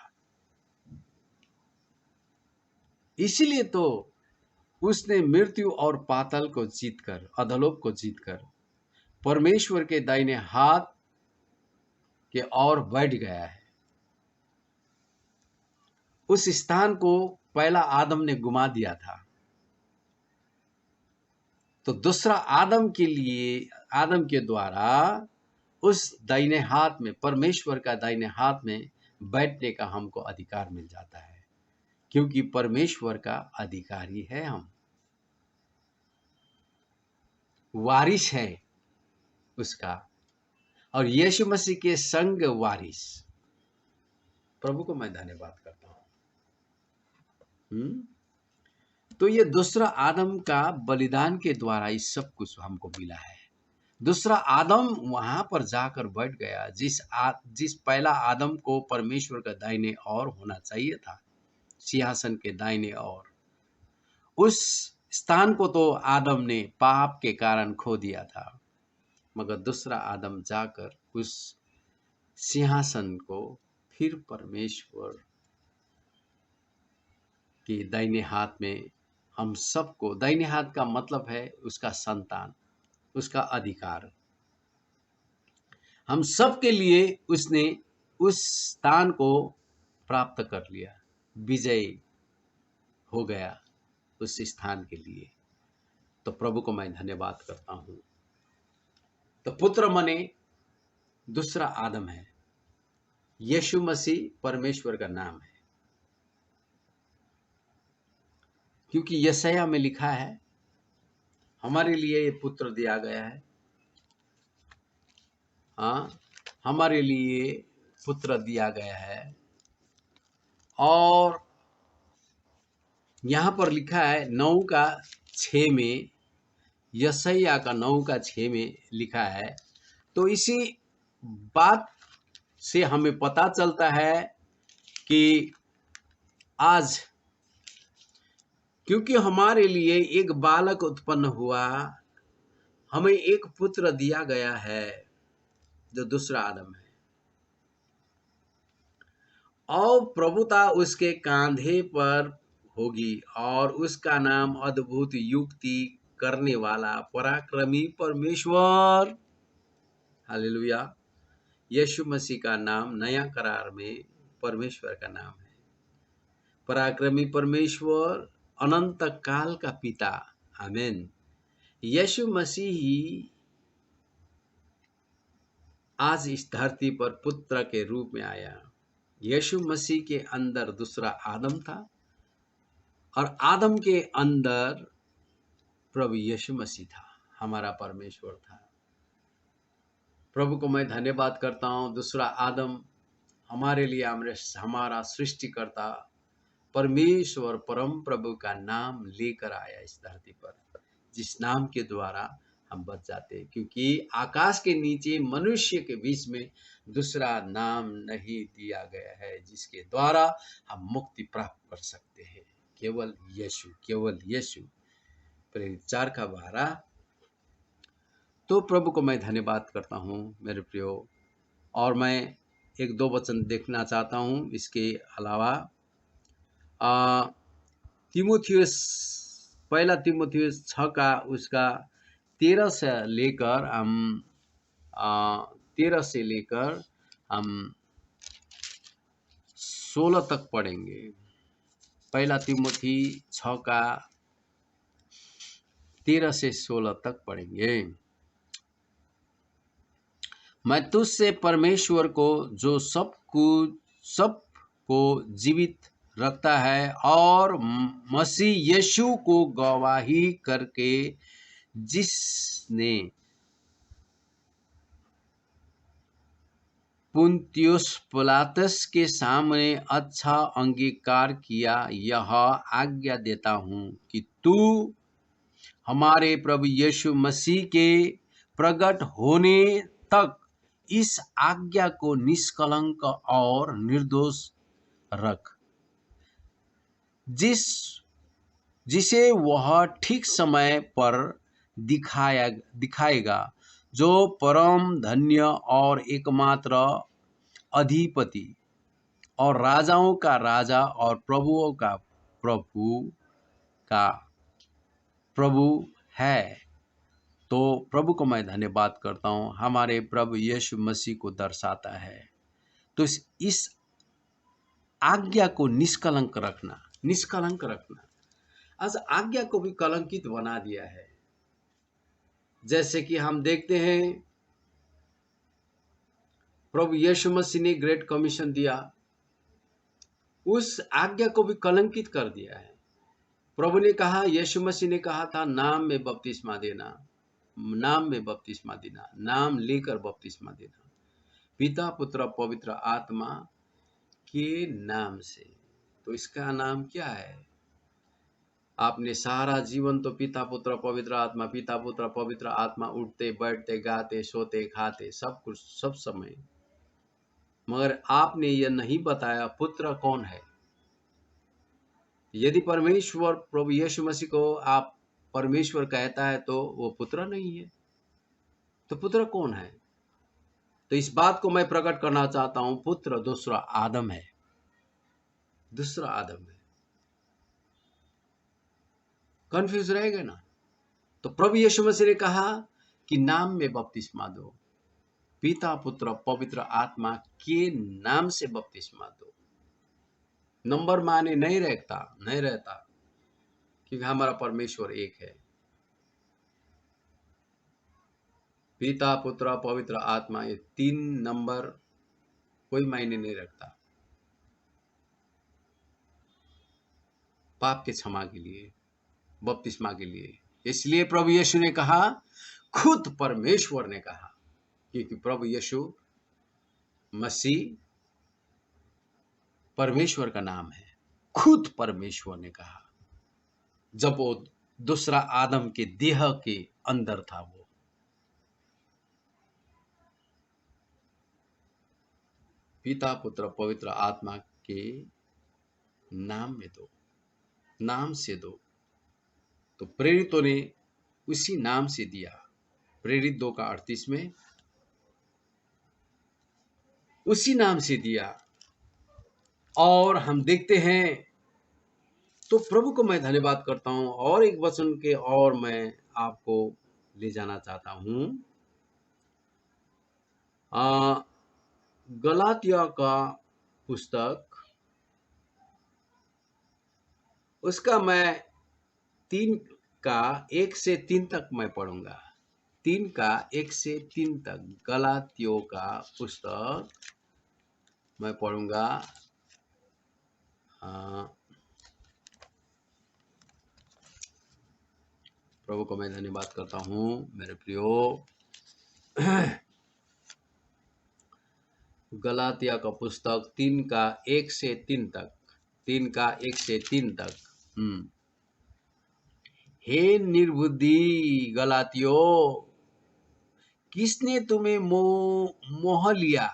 इसीलिए तो उसने मृत्यु और पाताल को जीतकर, अधोलोक को जीतकर परमेश्वर के दाहिने हाथ के ओर बैठ गया है। उस स्थान को पहला आदम ने गुमा दिया था, तो दूसरा आदम के लिए, आदम के द्वारा उस दाहिने हाथ में, परमेश्वर का दाहिने हाथ में बैठने का हमको अधिकार मिल जाता है, क्योंकि परमेश्वर का अधिकारी है हम, वारिस है उसका, और यीशु मसीह के संग वारिस। प्रभु को मैं धन्यवाद करता हूं। तो ये दूसरा आदम का बलिदान के द्वारा इस सब कुछ हमको मिला है। दूसरा आदम वहां पर जाकर बैठ गया, जिस पहला आदम को परमेश्वर का दाहिने ओर होना चाहिए था, सिंहासन के दाहिने ओर। उस स्थान को तो आदम ने पाप के कारण खो दिया था, मगर दूसरा आदम जाकर उस सिंहासन को फिर परमेश्वर के दाहिने हाथ में, हम सबको, दाहिने हाथ का मतलब है उसका संतान, उसका अधिकार, हम सब के लिए उसने उस स्थान को प्राप्त कर लिया, विजय हो गया उस स्थान के लिए। तो प्रभु को मैं धन्यवाद करता हूं। तो पुत्र मने दूसरा आदम है, यीशु मसीह परमेश्वर का नाम है, क्योंकि यशायाह में लिखा है हमारे लिए ये पुत्र दिया गया है। हाँ, हमारे लिए पुत्र दिया गया है। और यहाँ पर लिखा है 9:6 में, यशायाह का 9:6 में लिखा है। तो इसी बात से हमें पता चलता है कि आज, क्योंकि हमारे लिए एक बालक उत्पन्न हुआ, हमें एक पुत्र दिया गया है जो दूसरा आदम है, और प्रभुता उसके कांधे पर होगी, और उसका नाम अद्भुत युक्ति करने वाला, पराक्रमी परमेश्वर। हालेलुया। यीशु मसीह का नाम नया करार में परमेश्वर का नाम है, पराक्रमी परमेश्वर, अनंत काल का पिता। आमीन। यीशु मसीह ही आज इस धरती पर पुत्र के रूप में आया। यीशु मसीह के अंदर दूसरा आदम था, और आदम के अंदर प्रभु यीशु मसीह था, हमारा परमेश्वर था। प्रभु को मैं धन्यवाद करता हूं। दूसरा आदम हमारे लिए हमारा सृष्टिकर्ता परमेश्वर परम प्रभु का नाम लेकर आया इस धरती पर, जिस नाम के द्वारा हम बच जाते हैं, क्योंकि आकाश के नीचे मनुष्य के बीच में दूसरा नाम नहीं दिया गया है जिसके द्वारा हम मुक्ति प्राप्त कर सकते हैं, केवल यीशु, केवल यीशु। प्रेरित 4:12। तो प्रभु को मैं धन्यवाद करता हूँ मेरे प्रियो, और मैं एक दो वचन देखना चाहता हूँ इसके अलावा। तीमुथियुस, पहला तीमुथियुस 6 का उसका 13 से लेकर हम 13 से लेकर हम 16 तक पढ़ेंगे। पहला तीमुथी 6 का 13 से 16 तक पढ़ेंगे। मैं तुझसे परमेश्वर को, जो सबको जीवित रखता है और मसीह यीशु को गवाही करके जिसने पुन्तियुस पिलातस के सामने अच्छा अंगीकार किया, यह आज्ञा देता हूँ कि तू हमारे प्रभु यीशु मसीह के प्रकट होने तक इस आज्ञा को निष्कलंक और निर्दोष रख, जिसे वह ठीक समय पर दिखाएगा, जो परम धन्य और एकमात्र अधिपति और राजाओं का राजा और प्रभुओं का प्रभु है। तो प्रभु को मैं धन्यवाद करता हूँ, हमारे प्रभु यीशु मसीह को दर्शाता है। तो इस आज्ञा को निष्कलंक रखना। आज आज्ञा को भी कलंकित बना दिया है। जैसे कि हम देखते हैं, प्रभु यीशु मसीह ने ग्रेट कमीशन दिया, उस आज्ञा को भी कलंकित कर दिया है। प्रभु ने कहा, यीशु मसीह ने कहा था, नाम में बपतिस्मा देना, नाम लेकर बपतिस्मा देना, पिता पुत्र पवित्र आत्मा के नाम से। तो इसका नाम क्या है? आपने सारा जीवन तो पिता पुत्र पवित्र आत्मा उठते बैठते गाते सोते खाते सब कुछ सब समय, मगर आपने यह नहीं बताया पुत्र कौन है। यदि परमेश्वर प्रभु यीशु मसीह को आप परमेश्वर कहता है तो वो पुत्र नहीं है, तो पुत्र कौन है? तो इस बात को मैं प्रकट करना चाहता हूं, पुत्र दूसरा आदम है। कंफ्यूज रहेगा ना? तो प्रभु यीशु मसीह ने कहा कि नाम में बपतिस्मा दो, पिता पुत्र पवित्र आत्मा के नाम से बपतिस्मा दो। नंबर माने नहीं रहता, क्योंकि हमारा परमेश्वर एक है। पिता पुत्र पवित्र आत्मा, ये 3 नंबर कोई मायने नहीं रखता पाप के क्षमा के लिए, बपतिस्मा के लिए। इसलिए प्रभु यीशु ने कहा, खुद परमेश्वर ने कहा, क्योंकि प्रभु यीशु मसीह परमेश्वर का नाम है। खुद परमेश्वर ने कहा, जब वो दूसरा आदम के देह के अंदर था, वो पिता पुत्र पवित्र आत्मा के नाम से दो। तो प्रेरितों ने उसी नाम से दिया। प्रेरित 2:38 में उसी नाम से दिया। और हम देखते हैं, तो प्रभु को मैं धन्यवाद करता हूं। और एक वचन के और मैं आपको ले जाना चाहता हूं, गलातिया का पुस्तक, उसका मैं 3 का 1 से 3 तक मैं पढ़ूंगा। 3 का 1 से 3 तक गलातियों का पुस्तक मैं पढ़ूंगा। प्रभु को मैं धन्यवाद करता हूँ मेरे प्रियो। गलातिया का पुस्तक 3 का 1 से 3 तक, 3 का 1 से 3 तक। हे निर्बुद्धि गलातियों, किसने तुम्हें मोह लिया?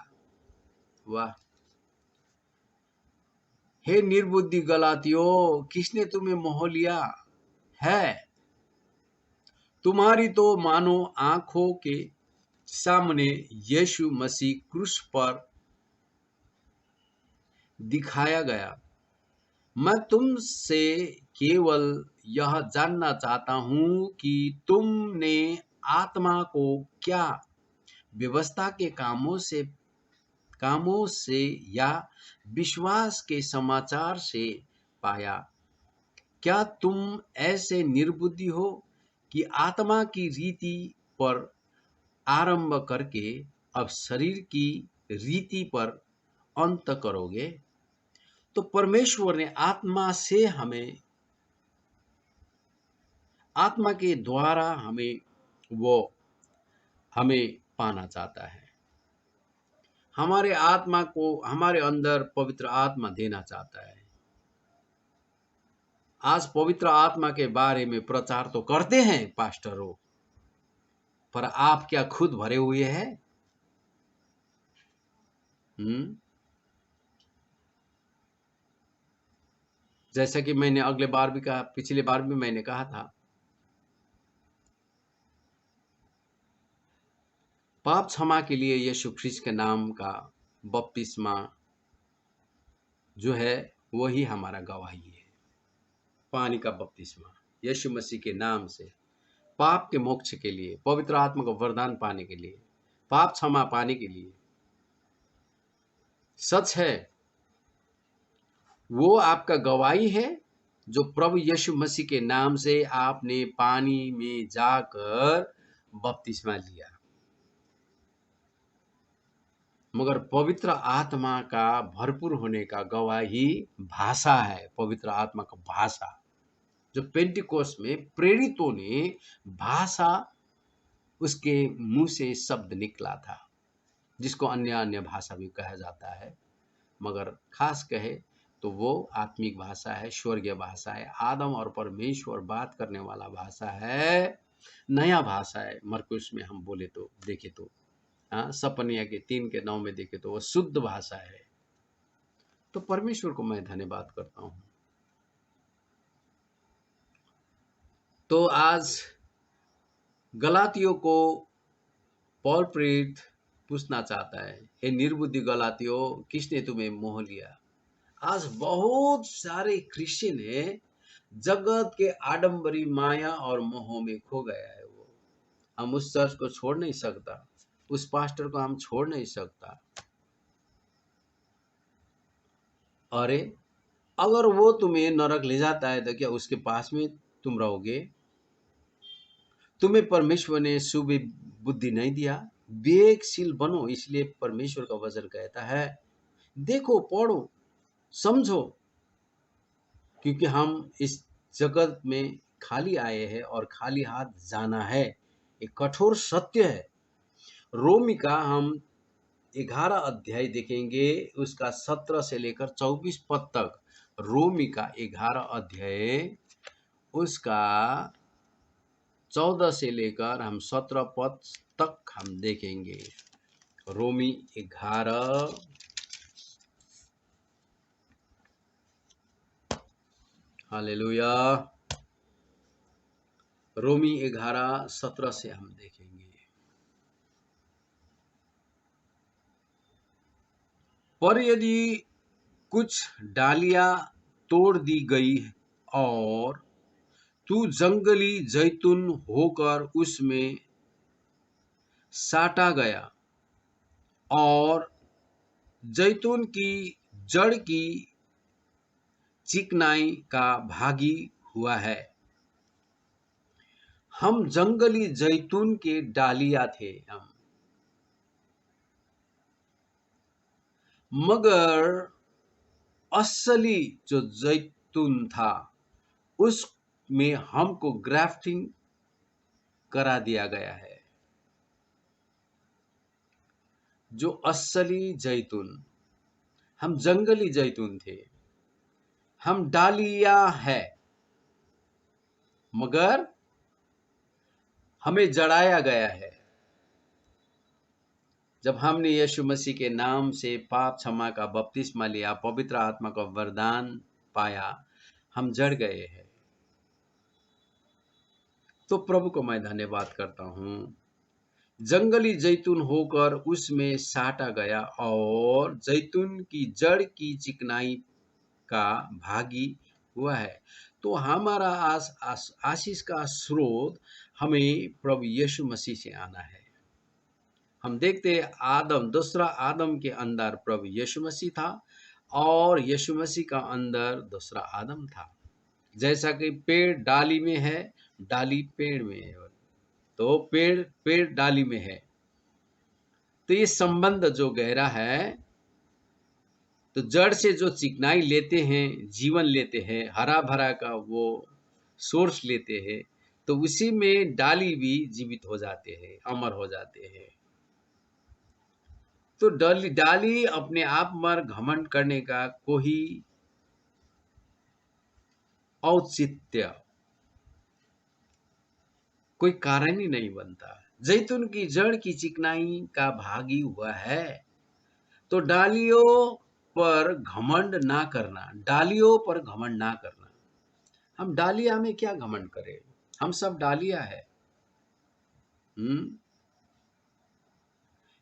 वाह। हे निर्बुद्धि गलातियों, किसने तुम्हें मोह लिया है? तुम्हारी तो मानो आंखों के सामने यीशु मसीह क्रूस पर दिखाया गया। मैं तुमसे केवल यह जानना चाहता हूं कि तुमने आत्मा को क्या व्यवस्था के कामों से या विश्वास के समाचार से पाया? क्या तुम ऐसे निर्बुद्धि हो कि आत्मा की रीति पर आरंभ करके अब शरीर की रीति पर अंत करोगे? तो परमेश्वर ने आत्मा के द्वारा हमें पाना चाहता है। हमारे आत्मा को हमारे अंदर पवित्र आत्मा देना चाहता है। आज पवित्र आत्मा के बारे में प्रचार तो करते हैं पास्टरों, पर आप क्या खुद भरे हुए हैं? जैसा कि मैंने पिछले बार भी मैंने कहा था, पाप क्षमा के लिए यीशु ख्रीस्त के नाम का बपतिस्मा जो है वही हमारा गवाही है। पानी का बपतिस्मा यीशु मसीह के नाम से पाप के मोक्ष के लिए, पवित्र आत्मा का वरदान पाने के लिए, पाप क्षमा पाने के लिए। सच है, वो आपका गवाही है जो प्रभु यीशु मसीह के नाम से आपने पानी में जाकर बपतिस्मा लिया। मगर पवित्र आत्मा का भरपूर होने का गवाही भाषा है, पवित्र आत्मा का भाषा। जो पेंटिकोस्ट में प्रेरितों ने भाषा, उसके मुंह से शब्द निकला था, जिसको अन्य भाषा भी कहा जाता है, मगर खास कहे तो वो आत्मिक भाषा है, स्वर्गीय भाषा है, आदम और परमेश्वर बात करने वाला भाषा है, नया भाषा है। मरकुस में हम बोले तो देखे तो सपनिया के 3 के 9 में देखे तो वो शुद्ध भाषा है। तो परमेश्वर को मैं धन्यवाद करता हूं। तो आज गलातियों को पौल प्रेरित पूछना चाहता है, हे निर्बुद्धि गलातियों, किसने तुम्हें मोह लिया? आज बहुत सारे क्रिश्चियन है जगत के आडंबरी माया और मोह में खो गया है। वो हम उस चर्च को छोड़ नहीं सकता, उस पास्टर को हम छोड़ नहीं सकता। अरे अगर वो तुम्हें नरक ले जाता है तो क्या उसके पास में तुम रहोगे? तुम्हें परमेश्वर ने शुभ बुद्धि नहीं दिया? विवेकशील बनो, इसलिए परमेश्वर का वचन कहता है देखो, पढ़ो, समझो, क्योंकि हम इस जगत में खाली आए हैं और खाली हाथ जाना है। एक कठोर सत्य है। रोमी का हम 11 अध्याय देखेंगे, उसका 17 से लेकर 24 पद तक। रोमी का 11 अध्याय उसका 14 से लेकर हम 17 पद तक हम देखेंगे। रोमी 11 हालेलुया। रोमी 11:17 से हम देखेंगे। पर यदि कुछ डालियां तोड़ दी गई और तू जंगली जैतून होकर उसमें साटा गया और जैतून की जड़ की चिकनाई का भागी हुआ है। हम जंगली जैतून के डालियां थे हम, मगर असली जो जैतून था उसमें हमको ग्राफ्टिंग करा दिया गया है। जो असली जैतून, हम जंगली जैतून थे, हम डालियां है, मगर हमें जड़ाया गया है। जब हमने यीशु मसीह के नाम से पाप क्षमा का बपतिस्मा लिया, पवित्र आत्मा का वरदान पाया, हम जड़ गए हैं। तो प्रभु को मैं धन्यवाद करता हूँ। जंगली जैतून होकर उसमें साटा गया और जैतून की जड़ की चिकनाई का भागी हुआ है। तो हमारा आशीष का स्रोत हमें प्रभु यीशु मसीह से आना है। हम देखते हैं आदम, दूसरा आदम के अंदर प्रभु यीशु मसीह था और यीशु मसीह का अंदर दूसरा आदम था। जैसा कि पेड़ डाली में है, डाली पेड़ में है, तो पेड़ डाली में है। तो ये संबंध जो गहरा है, तो जड़ से जो चिकनाई लेते हैं, जीवन लेते हैं, हरा भरा का वो सोर्स लेते हैं, तो उसी में डाली भी जीवित हो जाते हैं, अमर हो जाते हैं। तो डाली अपने आप पर घमंड करने का कोई औचित्य, कोई कारण ही नहीं बनता। जैतून की जड़ की चिकनाई का भागी हुआ है, तो डालियों पर घमंड ना करना, डालियों पर घमंड ना करना। हम डालिया में क्या घमंड करें, हम सब डालिया है।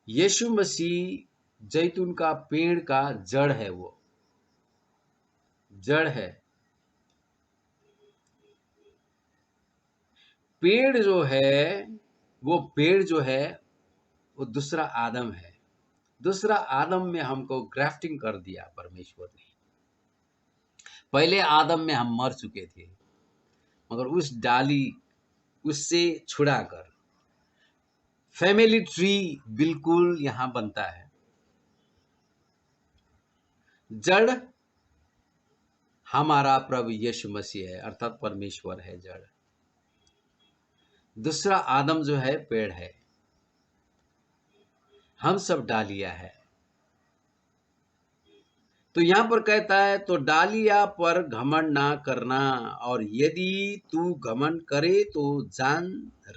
यीशु मसीह जैतून का पेड़ का जड़ है, वो जड़ है। पेड़ जो है, वो पेड़ जो है वो दूसरा आदम है। दूसरा आदम में हमको ग्राफ्टिंग कर दिया परमेश्वर ने। पहले आदम में हम मर चुके थे, मगर उस डाली, उससे छुड़ाकर फैमिली ट्री बिल्कुल यहां बनता है। जड़ हमारा प्रभु यीशु मसीह है, अर्थात परमेश्वर है जड़। दूसरा आदम जो है पेड़ है, हम सब डालिया है। तो यहां पर कहता है, तो डालिया पर घमंड ना करना, और यदि तू घमंड करे तो जान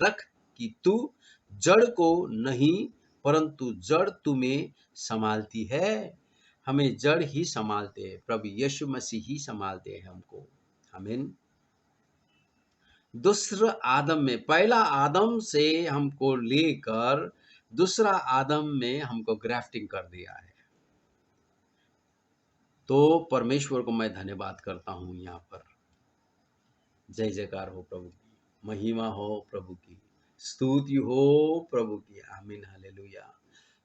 रख कि तू जड़ को नहीं, परंतु जड़ तुम्हें संभालती है। हमें जड़ ही संभालते हैं, प्रभु यीशु मसीह ही संभालते हैं हमको। आमीन। दूसरा आदम में, पहला आदम से हमको लेकर दूसरा आदम में हमको ग्राफ्टिंग कर दिया है। तो परमेश्वर को मैं धन्यवाद करता हूं। यहाँ पर जय जयकार हो प्रभु की, महिमा हो प्रभु की, स्तुति हो प्रभु की। आमीन, हालेलुया।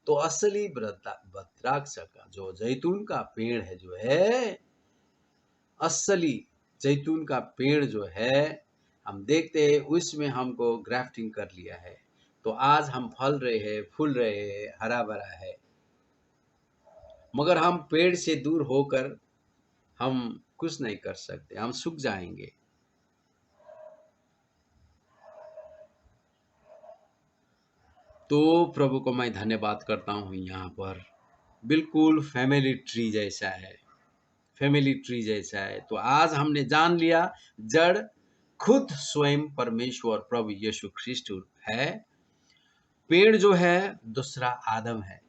तो असली द्राक्ष का जो जैतून का पेड़ है, जो है असली जैतून का पेड़ जो है, हम देखते हैं उसमें हमको ग्राफ्टिंग कर लिया है। तो आज हम फल रहे हैं, फूल रहे हैं, हरा भरा है। मगर हम पेड़ से दूर होकर हम कुछ नहीं कर सकते, हम सूख जाएंगे। तो प्रभु को मैं धन्यवाद करता हूँ। यहाँ पर बिल्कुल फैमिली ट्री जैसा है, फैमिली ट्री जैसा है। तो आज हमने जान लिया, जड़ खुद स्वयं परमेश्वर प्रभु यीशु ख्रिस्ट है। पेड़ जो है दूसरा आदम है।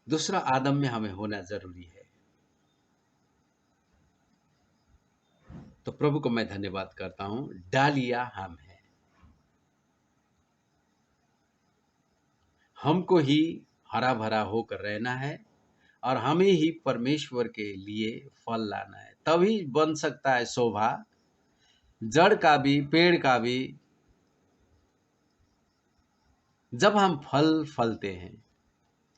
दूसरा आदम में हमें होना जरूरी है। तो प्रभु को मैं धन्यवाद करता हूं। डालिया हम है, हमको ही हरा भरा होकर रहना है और हमें ही परमेश्वर के लिए फल लाना है, तभी बन सकता है शोभा। जड़ का भी, पेड़ का भी, जब हम फल फलते हैं,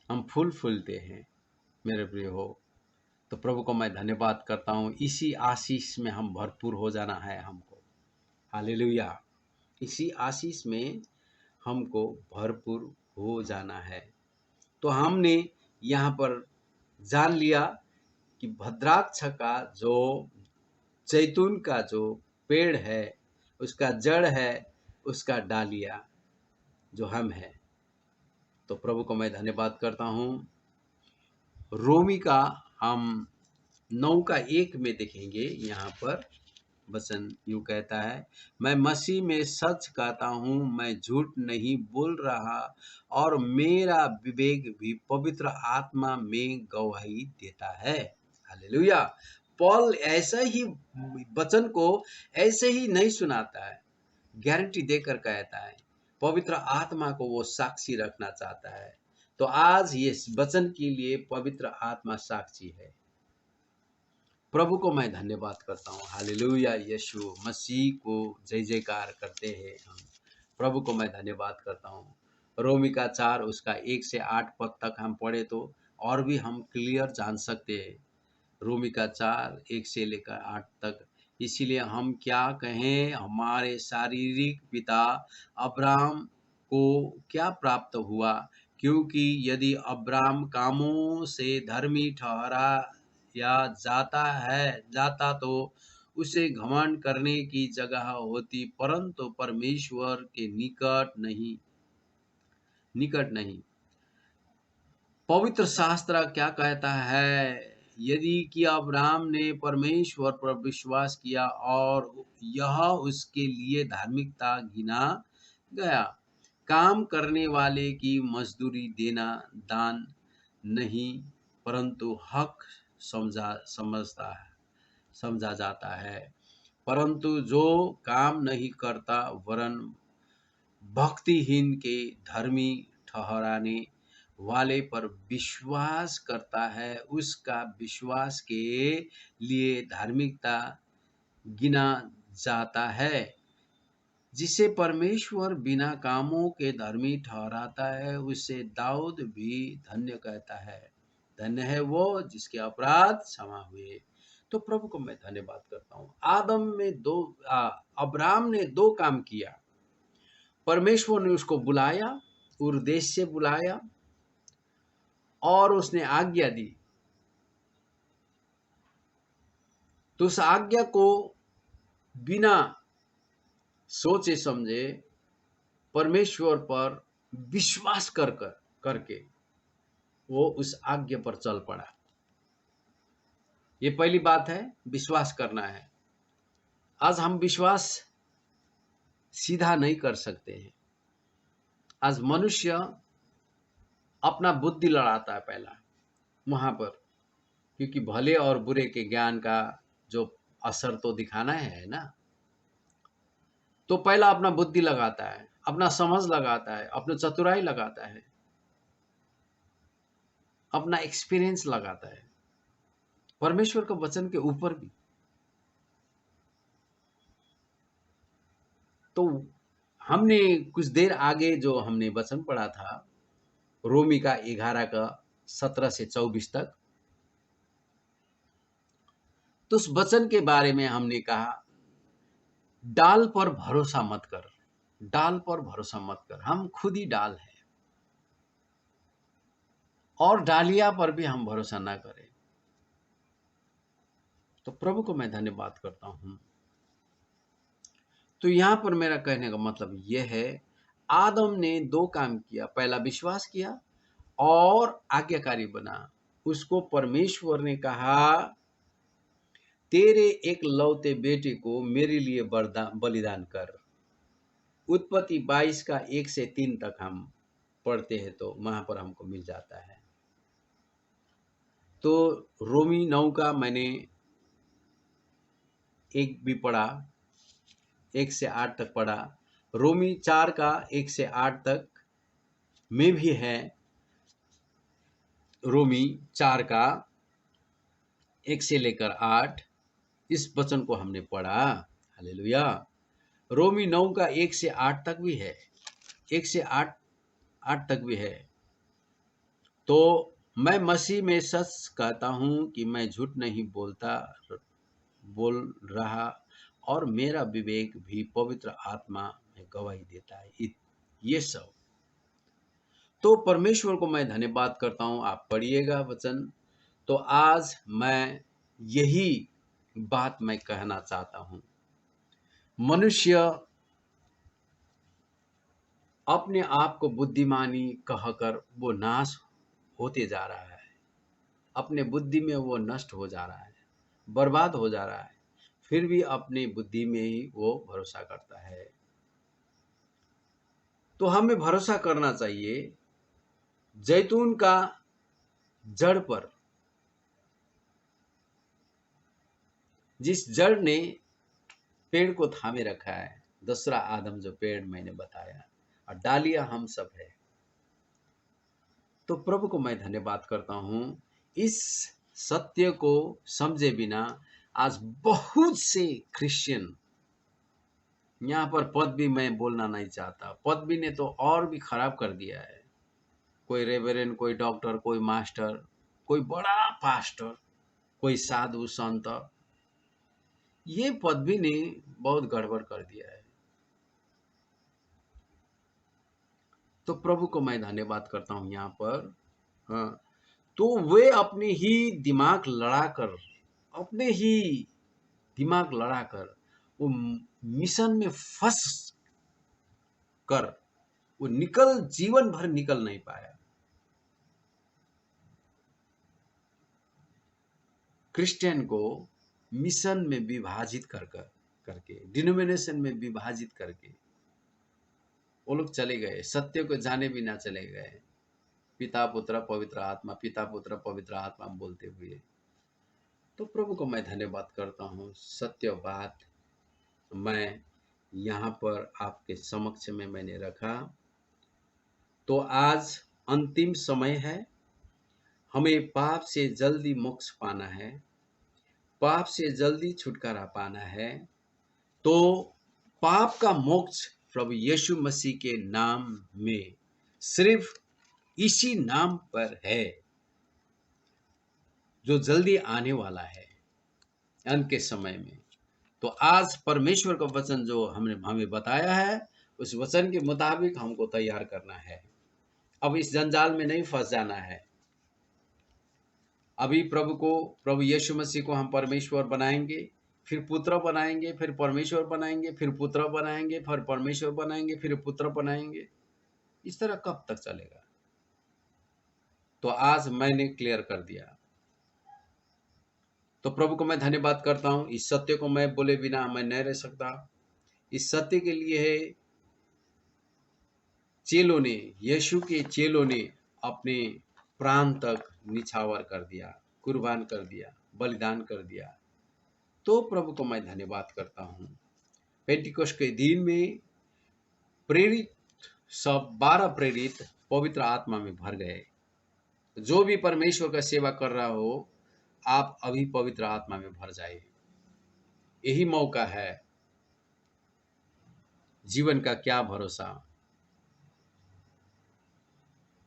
हम फूल फूलते हैं मेरे प्रिय हो, तो प्रभु को मैं धन्यवाद करता हूँ। इसी आशीष में हम भरपूर हो जाना है हमको। हालेलुया। इसी आशीष में हमको भरपूर हो जाना है। तो हमने यहाँ पर जान लिया कि भद्राक्ष का जो जैतून का जो पेड़ है, उसका जड़ है उसका डालिया जो हम हैं। तो प्रभु को मैं धन्यवाद करता हूँ। रोमी का हम 9:1 में देखेंगे। यहाँ पर वचन यूं कहता है, मैं मसीह में सच कहता हूँ, मैं झूठ नहीं बोल रहा, और मेरा विवेक भी पवित्र आत्मा में गवाही देता है। हालेलुया। पौल ऐसा ही वचन को ऐसे ही नहीं सुनाता है, गारंटी देकर कहता है। पवित्र आत्मा को वो साक्षी रखना चाहता है। तो आज ये वचन के लिए पवित्र आत्मा साक्षी है। प्रभु को मैं धन्यवाद करता हूँ। हालेलुया। यीशु मसीह को जय जयकार करते हैं हम। प्रभु को मैं धन्यवाद करता हूँ। रोमी का 4 उसका 1 से 8 पद तक हम पढ़े तो और भी हम क्लियर जान सकते हैं। रोमी का 4 1 से लेकर 8 तक। इसीलिए हम क्या कहें, हमारे शारीरिक पिता अब्राहम को क्या प्राप्त हुआ, क्योंकि यदि अब्राहम कामों से धर्मी ठहरा या जाता तो उसे घमंड करने की जगह होती, परंतु परमेश्वर के निकट नहीं। पवित्र शास्त्र क्या कहता है? यदि कि अब्राहम ने परमेश्वर पर विश्वास किया और यह उसके लिए धार्मिकता गिना गया। काम करने वाले की मजदूरी देना दान नहीं, परंतु हक समझा जाता है। परंतु जो काम नहीं करता वरन भक्तिहीन के धर्मी ठहराने वाले पर विश्वास करता है, उसका विश्वास के लिए धार्मिकता गिना जाता है। जिसे परमेश्वर बिना कामों के धर्मी ठहराता है, उसे दाऊद भी धन्य कहता है। धन्य है वो जिसके अपराध क्षमा हुए। तो प्रभु को मैं धन्यवाद करता हूँ। अब्राहम ने 2 काम किया। परमेश्वर ने उसको बुलाया, उद्देश्य से बुलाया, और उसने आज्ञा दी। तो उस आज्ञा को बिना सोचे समझे परमेश्वर पर विश्वास करके वो उस आज्ञा पर चल पड़ा। ये पहली बात है, विश्वास करना है। आज हम विश्वास सीधा नहीं कर सकते हैं। आज मनुष्य अपना बुद्धि लड़ाता है पहला वहां पर, क्योंकि भले और बुरे के ज्ञान का जो असर तो दिखाना है ना। तो पहला अपना बुद्धि लगाता है, अपना समझ लगाता है, अपना चतुराई लगाता है, अपना एक्सपीरियंस लगाता है, परमेश्वर के वचन के ऊपर भी। तो हमने कुछ देर आगे जो हमने वचन पढ़ा था, रोमी का 11 का 17 से 24 तक, तो उस वचन के बारे में हमने कहा, डाल पर भरोसा मत कर, डाल पर भरोसा मत कर। हम खुद ही डाल है, और डालिया पर भी हम भरोसा ना करें। तो प्रभु को मैं धन्यवाद करता हूं। तो यहां पर मेरा कहने का मतलब यह है, आदम ने 2 काम किया। पहला विश्वास किया और आज्ञाकारी बना। उसको परमेश्वर ने कहा, तेरे एक लौते बेटे को मेरे लिए बलिदान कर। उत्पत्ति 22 का 1 से 3 तक हम पढ़ते हैं तो वहां पर हमको मिल जाता है। तो रोमी 9 का मैंने 1 भी पढ़ा, 1 से 8 तक पढ़ा। रोमी 4 का 1 से 8 तक में भी है। रोमी 4 का 1 से लेकर 8 इस वचन को हमने पढ़ा। हालेलुया। रोमी 9 का 1 से 8 तक भी है, 1 से 8 तक भी है। तो मैं मसीह में सच कहता हूं कि मैं झूठ नहीं बोल रहा, और मेरा विवेक भी पवित्र आत्मा में गवाही देता है। ये सब तो परमेश्वर को मैं धन्यवाद करता हूं। आप पढ़िएगा वचन। तो आज मैं यही बात मैं कहना चाहता हूं। मनुष्य अपने आप को बुद्धिमानी कहकर वो नाश होते जा रहा है। अपने बुद्धि में वो नष्ट हो जा रहा है, बर्बाद हो जा रहा है, फिर भी अपनी बुद्धि में ही वो भरोसा करता है। तो हमें भरोसा करना चाहिए जैतून का जड़ पर, जिस जड़ ने पेड़ को थामे रखा है, दूसरा आदम जो पेड़ मैंने बताया, और डालियां हम सब है। तो प्रभु को मैं धन्यवाद करता हूं, इस सत्य को समझे बिना आज बहुत से क्रिश्चियन, यहाँ पर पद भी मैं बोलना नहीं चाहता, पद भी ने तो और भी खराब कर दिया है। कोई रेवरेंड, कोई डॉक्टर, कोई मास्टर, कोई बड़ा पास्टर, कोई साधु संत, ये पद भी ने बहुत गड़बड़ कर दिया है। तो प्रभु को मैं धन्यवाद करता हूं यहाँ पर। हाँ, तो वे अपने ही दिमाग लड़ाकर, अपने ही दिमाग लड़ाकर वो मिशन में फंस कर वो जीवन भर निकल नहीं पाया। क्रिश्चियन को मिशन में विभाजित करके, डिनोमिनेशन में विभाजित करके वो लोग चले गए, सत्य को जाने बिना चले गए। पिता पुत्र पवित्र आत्मा, पिता पुत्र पवित्र आत्मा बोलते हुए। तो प्रभु को मैं धन्यवाद करता हूँ, सत्य बात मैं यहाँ पर आपके समक्ष में मैंने रखा। तो आज अंतिम समय है, हमें पाप से जल्दी मोक्ष पाना है, पाप से जल्दी छुटकारा पाना है। तो पाप का मोक्ष प्रभु यीशु मसीह के नाम में, सिर्फ इसी नाम पर है जो जल्दी आने वाला है अंत के समय में। तो आज परमेश्वर का वचन जो हमें बताया है, उस वचन के मुताबिक हमको तैयार करना है। अब इस जंजाल में नहीं फंस जाना है। अभी प्रभु यीशु मसीह को हम परमेश्वर बनाएंगे, फिर पुत्र बनाएंगे, फिर परमेश्वर बनाएंगे, फिर पुत्र बनाएंगे, फिर परमेश्वर बनाएंगे, फिर पुत्र बनाएंगे। इस तरह कब तक चलेगा? तो आज मैंने क्लियर कर दिया। तो प्रभु को मैं धन्यवाद करता हूं। इस सत्य को मैं बोले बिना मैं नहीं रह सकता। इस सत्य के लिए चेलों ने, यीशु के चेलों ने अपने प्राण तक निछावर कर दिया, कुर्बान कर दिया, बलिदान कर दिया। तो प्रभु को मैं धन्यवाद करता हूं। पेंटिकोस्ट के दिन में प्रेरित सब 12 प्रेरित पवित्र आत्मा में भर गए। जो भी परमेश्वर का सेवा कर रहा हो, आप अभी पवित्र आत्मा में भर जाइए। यही मौका है। जीवन का क्या भरोसा,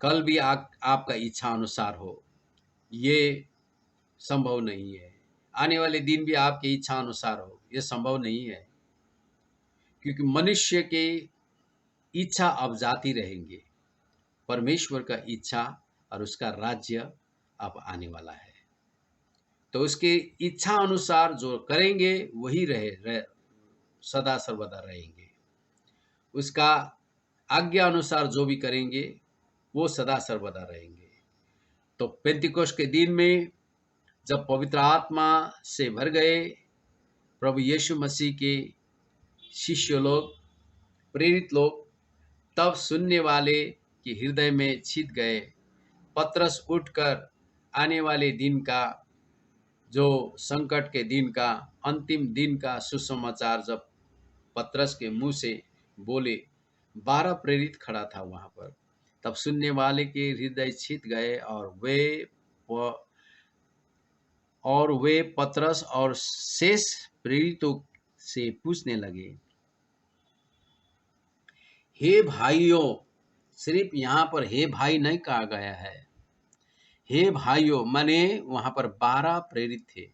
कल भी आपका इच्छा अनुसार हो, ये संभव नहीं है। आने वाले दिन भी आपकी इच्छा अनुसार हो, ये संभव नहीं है। क्योंकि मनुष्य के इच्छा अब जाती रहेंगे, परमेश्वर का इच्छा और उसका राज्य अब आने वाला है। तो उसके इच्छा अनुसार जो करेंगे वही रहे सदा सर्वदा रहेंगे। उसका आज्ञा अनुसार जो भी करेंगे वो सदा सर्वदा रहेंगे। तो पेंतिकोस्त के दिन में जब पवित्र आत्मा से भर गए प्रभु यीशु मसीह के शिष्य लोग, प्रेरित लोग, तब सुनने वाले के हृदय में छिप गए। पतरस उठकर आने वाले दिन का, जो संकट के दिन का, अंतिम दिन का सुसमाचार जब पतरस के मुंह से बोले, 12 प्रेरित खड़ा था वहां पर, तब सुनने वाले के हृदय छिप गए और वे पतरस और शेष प्रेरितों से पूछने लगे, हे भाइयों, सिर्फ यहाँ पर हे भाई नहीं कहा गया है, हे भाइयों, माने वहां पर 12 प्रेरित थे,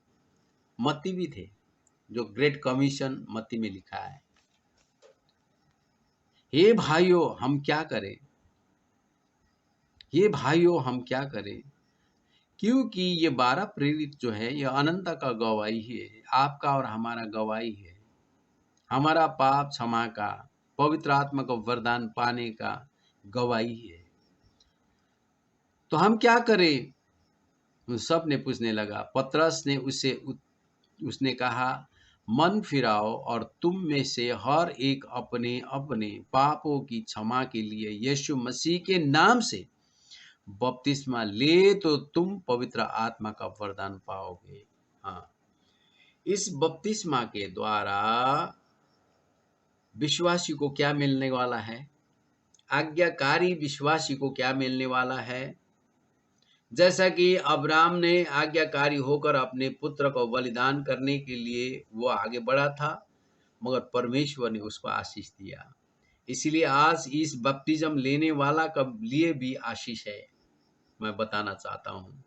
मत्ती भी थे, जो ग्रेट कमीशन मत्ती में लिखा है। हे भाइयों हम क्या करें, हे भाइयों हम क्या करें? क्योंकि ये 12 प्रेरित जो है, ये अनंत का गवाही है, आपका और हमारा गवाही है, हमारा पाप क्षमा का, पवित्र आत्मा का वरदान पाने का गवाही है। तो हम क्या करें? उन सब ने पूछने लगा। पतरस ने उसने कहा, मन फिराओ और तुम में से हर एक अपने अपने पापों की क्षमा के लिए यीशु मसीह के नाम से बपतिस्मा ले तो तुम पवित्र आत्मा का वरदान पाओगे। हाँ, इस बपतिस्मा के द्वारा विश्वासी को क्या मिलने वाला है? आज्ञाकारी विश्वासी को क्या मिलने वाला है? जैसा कि अब्राहम ने आज्ञाकारी होकर अपने पुत्र को बलिदान करने के लिए वो आगे बढ़ा था, मगर परमेश्वर ने उसको आशीष दिया। इसलिए आज इस बपतिस्म लेने वाला के लिए भी आशीष है। मैं बताना चाहता हूँ,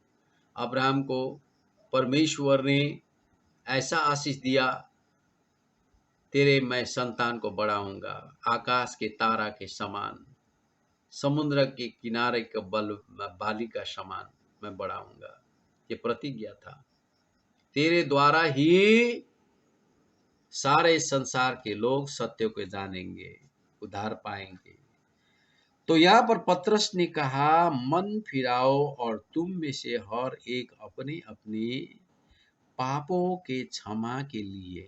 अब्राहम को परमेश्वर ने ऐसा आशीष दिया, तेरे मैं संतान को बढ़ाऊंगा आकाश के तारा के समान, समुद्र के किनारे के बाली का समान मैं बढ़ाऊंगा। ये प्रतिज्ञा था। तेरे द्वारा ही सारे संसार के लोग सत्य को जानेंगे, उद्धार पाएंगे। तो यहाँ पर पतरस ने कहा, मन फिराओ और तुम में से हर एक अपने अपने पापों के क्षमा के लिए,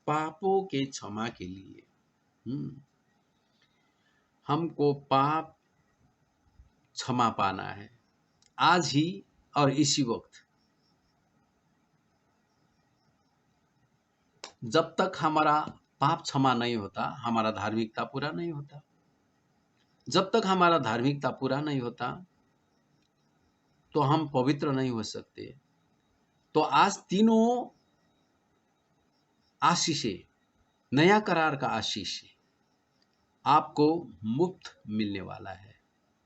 पापों के क्षमा के लिए हमको पाप क्षमा पाना है आज ही और इसी वक्त। जब तक हमारा पाप क्षमा नहीं होता, हमारा धार्मिकता पूरा नहीं होता। जब तक हमारा धार्मिकता पूरा नहीं होता तो हम पवित्र नहीं हो सकते। तो आज तीनों आशीषें, नया करार का आशीष आपको मुफ्त मिलने वाला है।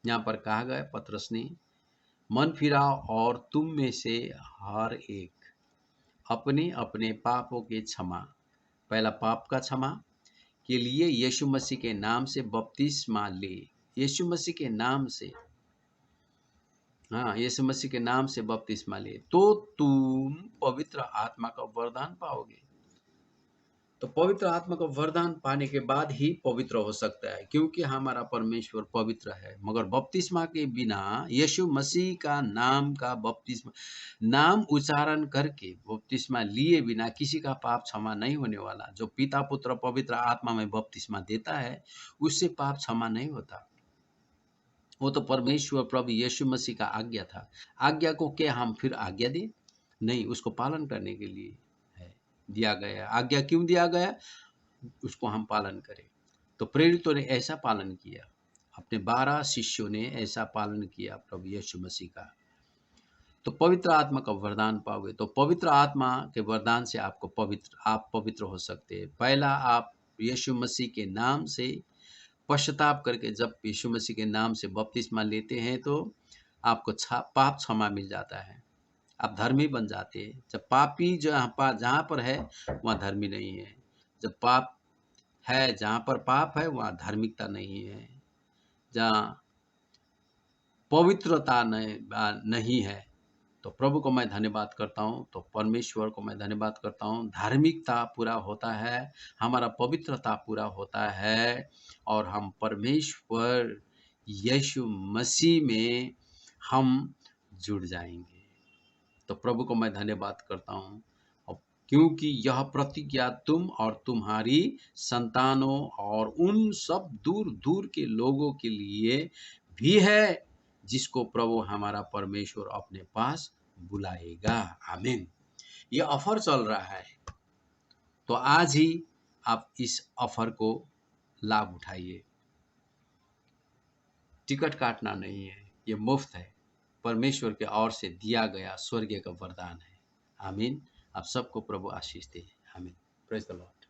यहाँ पर कहा गया पतरस ने, मन फिराओ और तुम में से हर एक अपने अपने पापों के क्षमा, पहला पाप का क्षमा के लिए यीशु मसीह के नाम से बपतिस्मा ले। यीशु मसीह के नाम से, हाँ, यीशु मसीह के नाम से बपतिस्मा ले तो तुम पवित्र आत्मा का वरदान पाओगे। तो पवित्र आत्मा का वरदान पाने के बाद ही पवित्र हो सकता है, क्योंकि हमारा परमेश्वर पवित्र है। मगर बपतिस्मा के बिना, यीशु मसीह का नाम का बपतिस्मा, नाम उच्चारण करके बपतिस्मा लिए बिना किसी का पाप क्षमा नहीं होने वाला। जो पिता पुत्र पवित्र आत्मा में बपतिस्मा देता है उससे पाप क्षमा नहीं होता। वो तो परमेश्वर प्रभु यीशु मसीह का आज्ञा था। आज्ञा को क्या हम फिर आज्ञा दें? नहीं, उसको पालन करने के लिए है दिया गया। आज्ञा क्यों दिया गया? उसको हम पालन करें। तो प्रेरितों ने ऐसा पालन किया, अपने 12 शिष्यों ने ऐसा पालन किया प्रभु यीशु मसीह का। तो पवित्र आत्मा का वरदान पाओगे। तो पवित्र आत्मा के वरदान से आप पवित्र हो सकते हैं। पहला, आप यीशु मसीह के नाम से पश्चाताप करके जब यीशु मसीह के नाम से बपतिस्मा लेते हैं तो आपको पाप क्षमा मिल जाता है, आप धर्मी बन जाते हैं। जब पापी जहाँ पर है वहाँ धर्मी नहीं है। जब पाप है, जहाँ पर पाप है वहाँ धार्मिकता नहीं है। जहाँ पवित्रता नहीं है, तो प्रभु को मैं धन्यवाद करता हूँ, तो परमेश्वर को मैं धन्यवाद करता हूँ। धार्मिकता पूरा होता है, हमारा पवित्रता पूरा होता है और हम परमेश्वर यीशु मसीह में हम जुड़ जाएंगे। तो प्रभु को मैं धन्यवाद करता हूँ, क्योंकि यह प्रतिज्ञा तुम और तुम्हारी संतानों और उन सब दूर दूर के लोगों के लिए भी है जिसको प्रभु हमारा परमेश्वर अपने पास बुलाएगा। आमीन। ये ऑफर चल रहा है, तो आज ही आप इस ऑफर को लाभ उठाइए। टिकट काटना नहीं है, ये मुफ्त है, परमेश्वर के ओर से दिया गया स्वर्गीय का वरदान है। आमीन। आप सबको प्रभु आशीष दे। आमीन। Praise the Lord.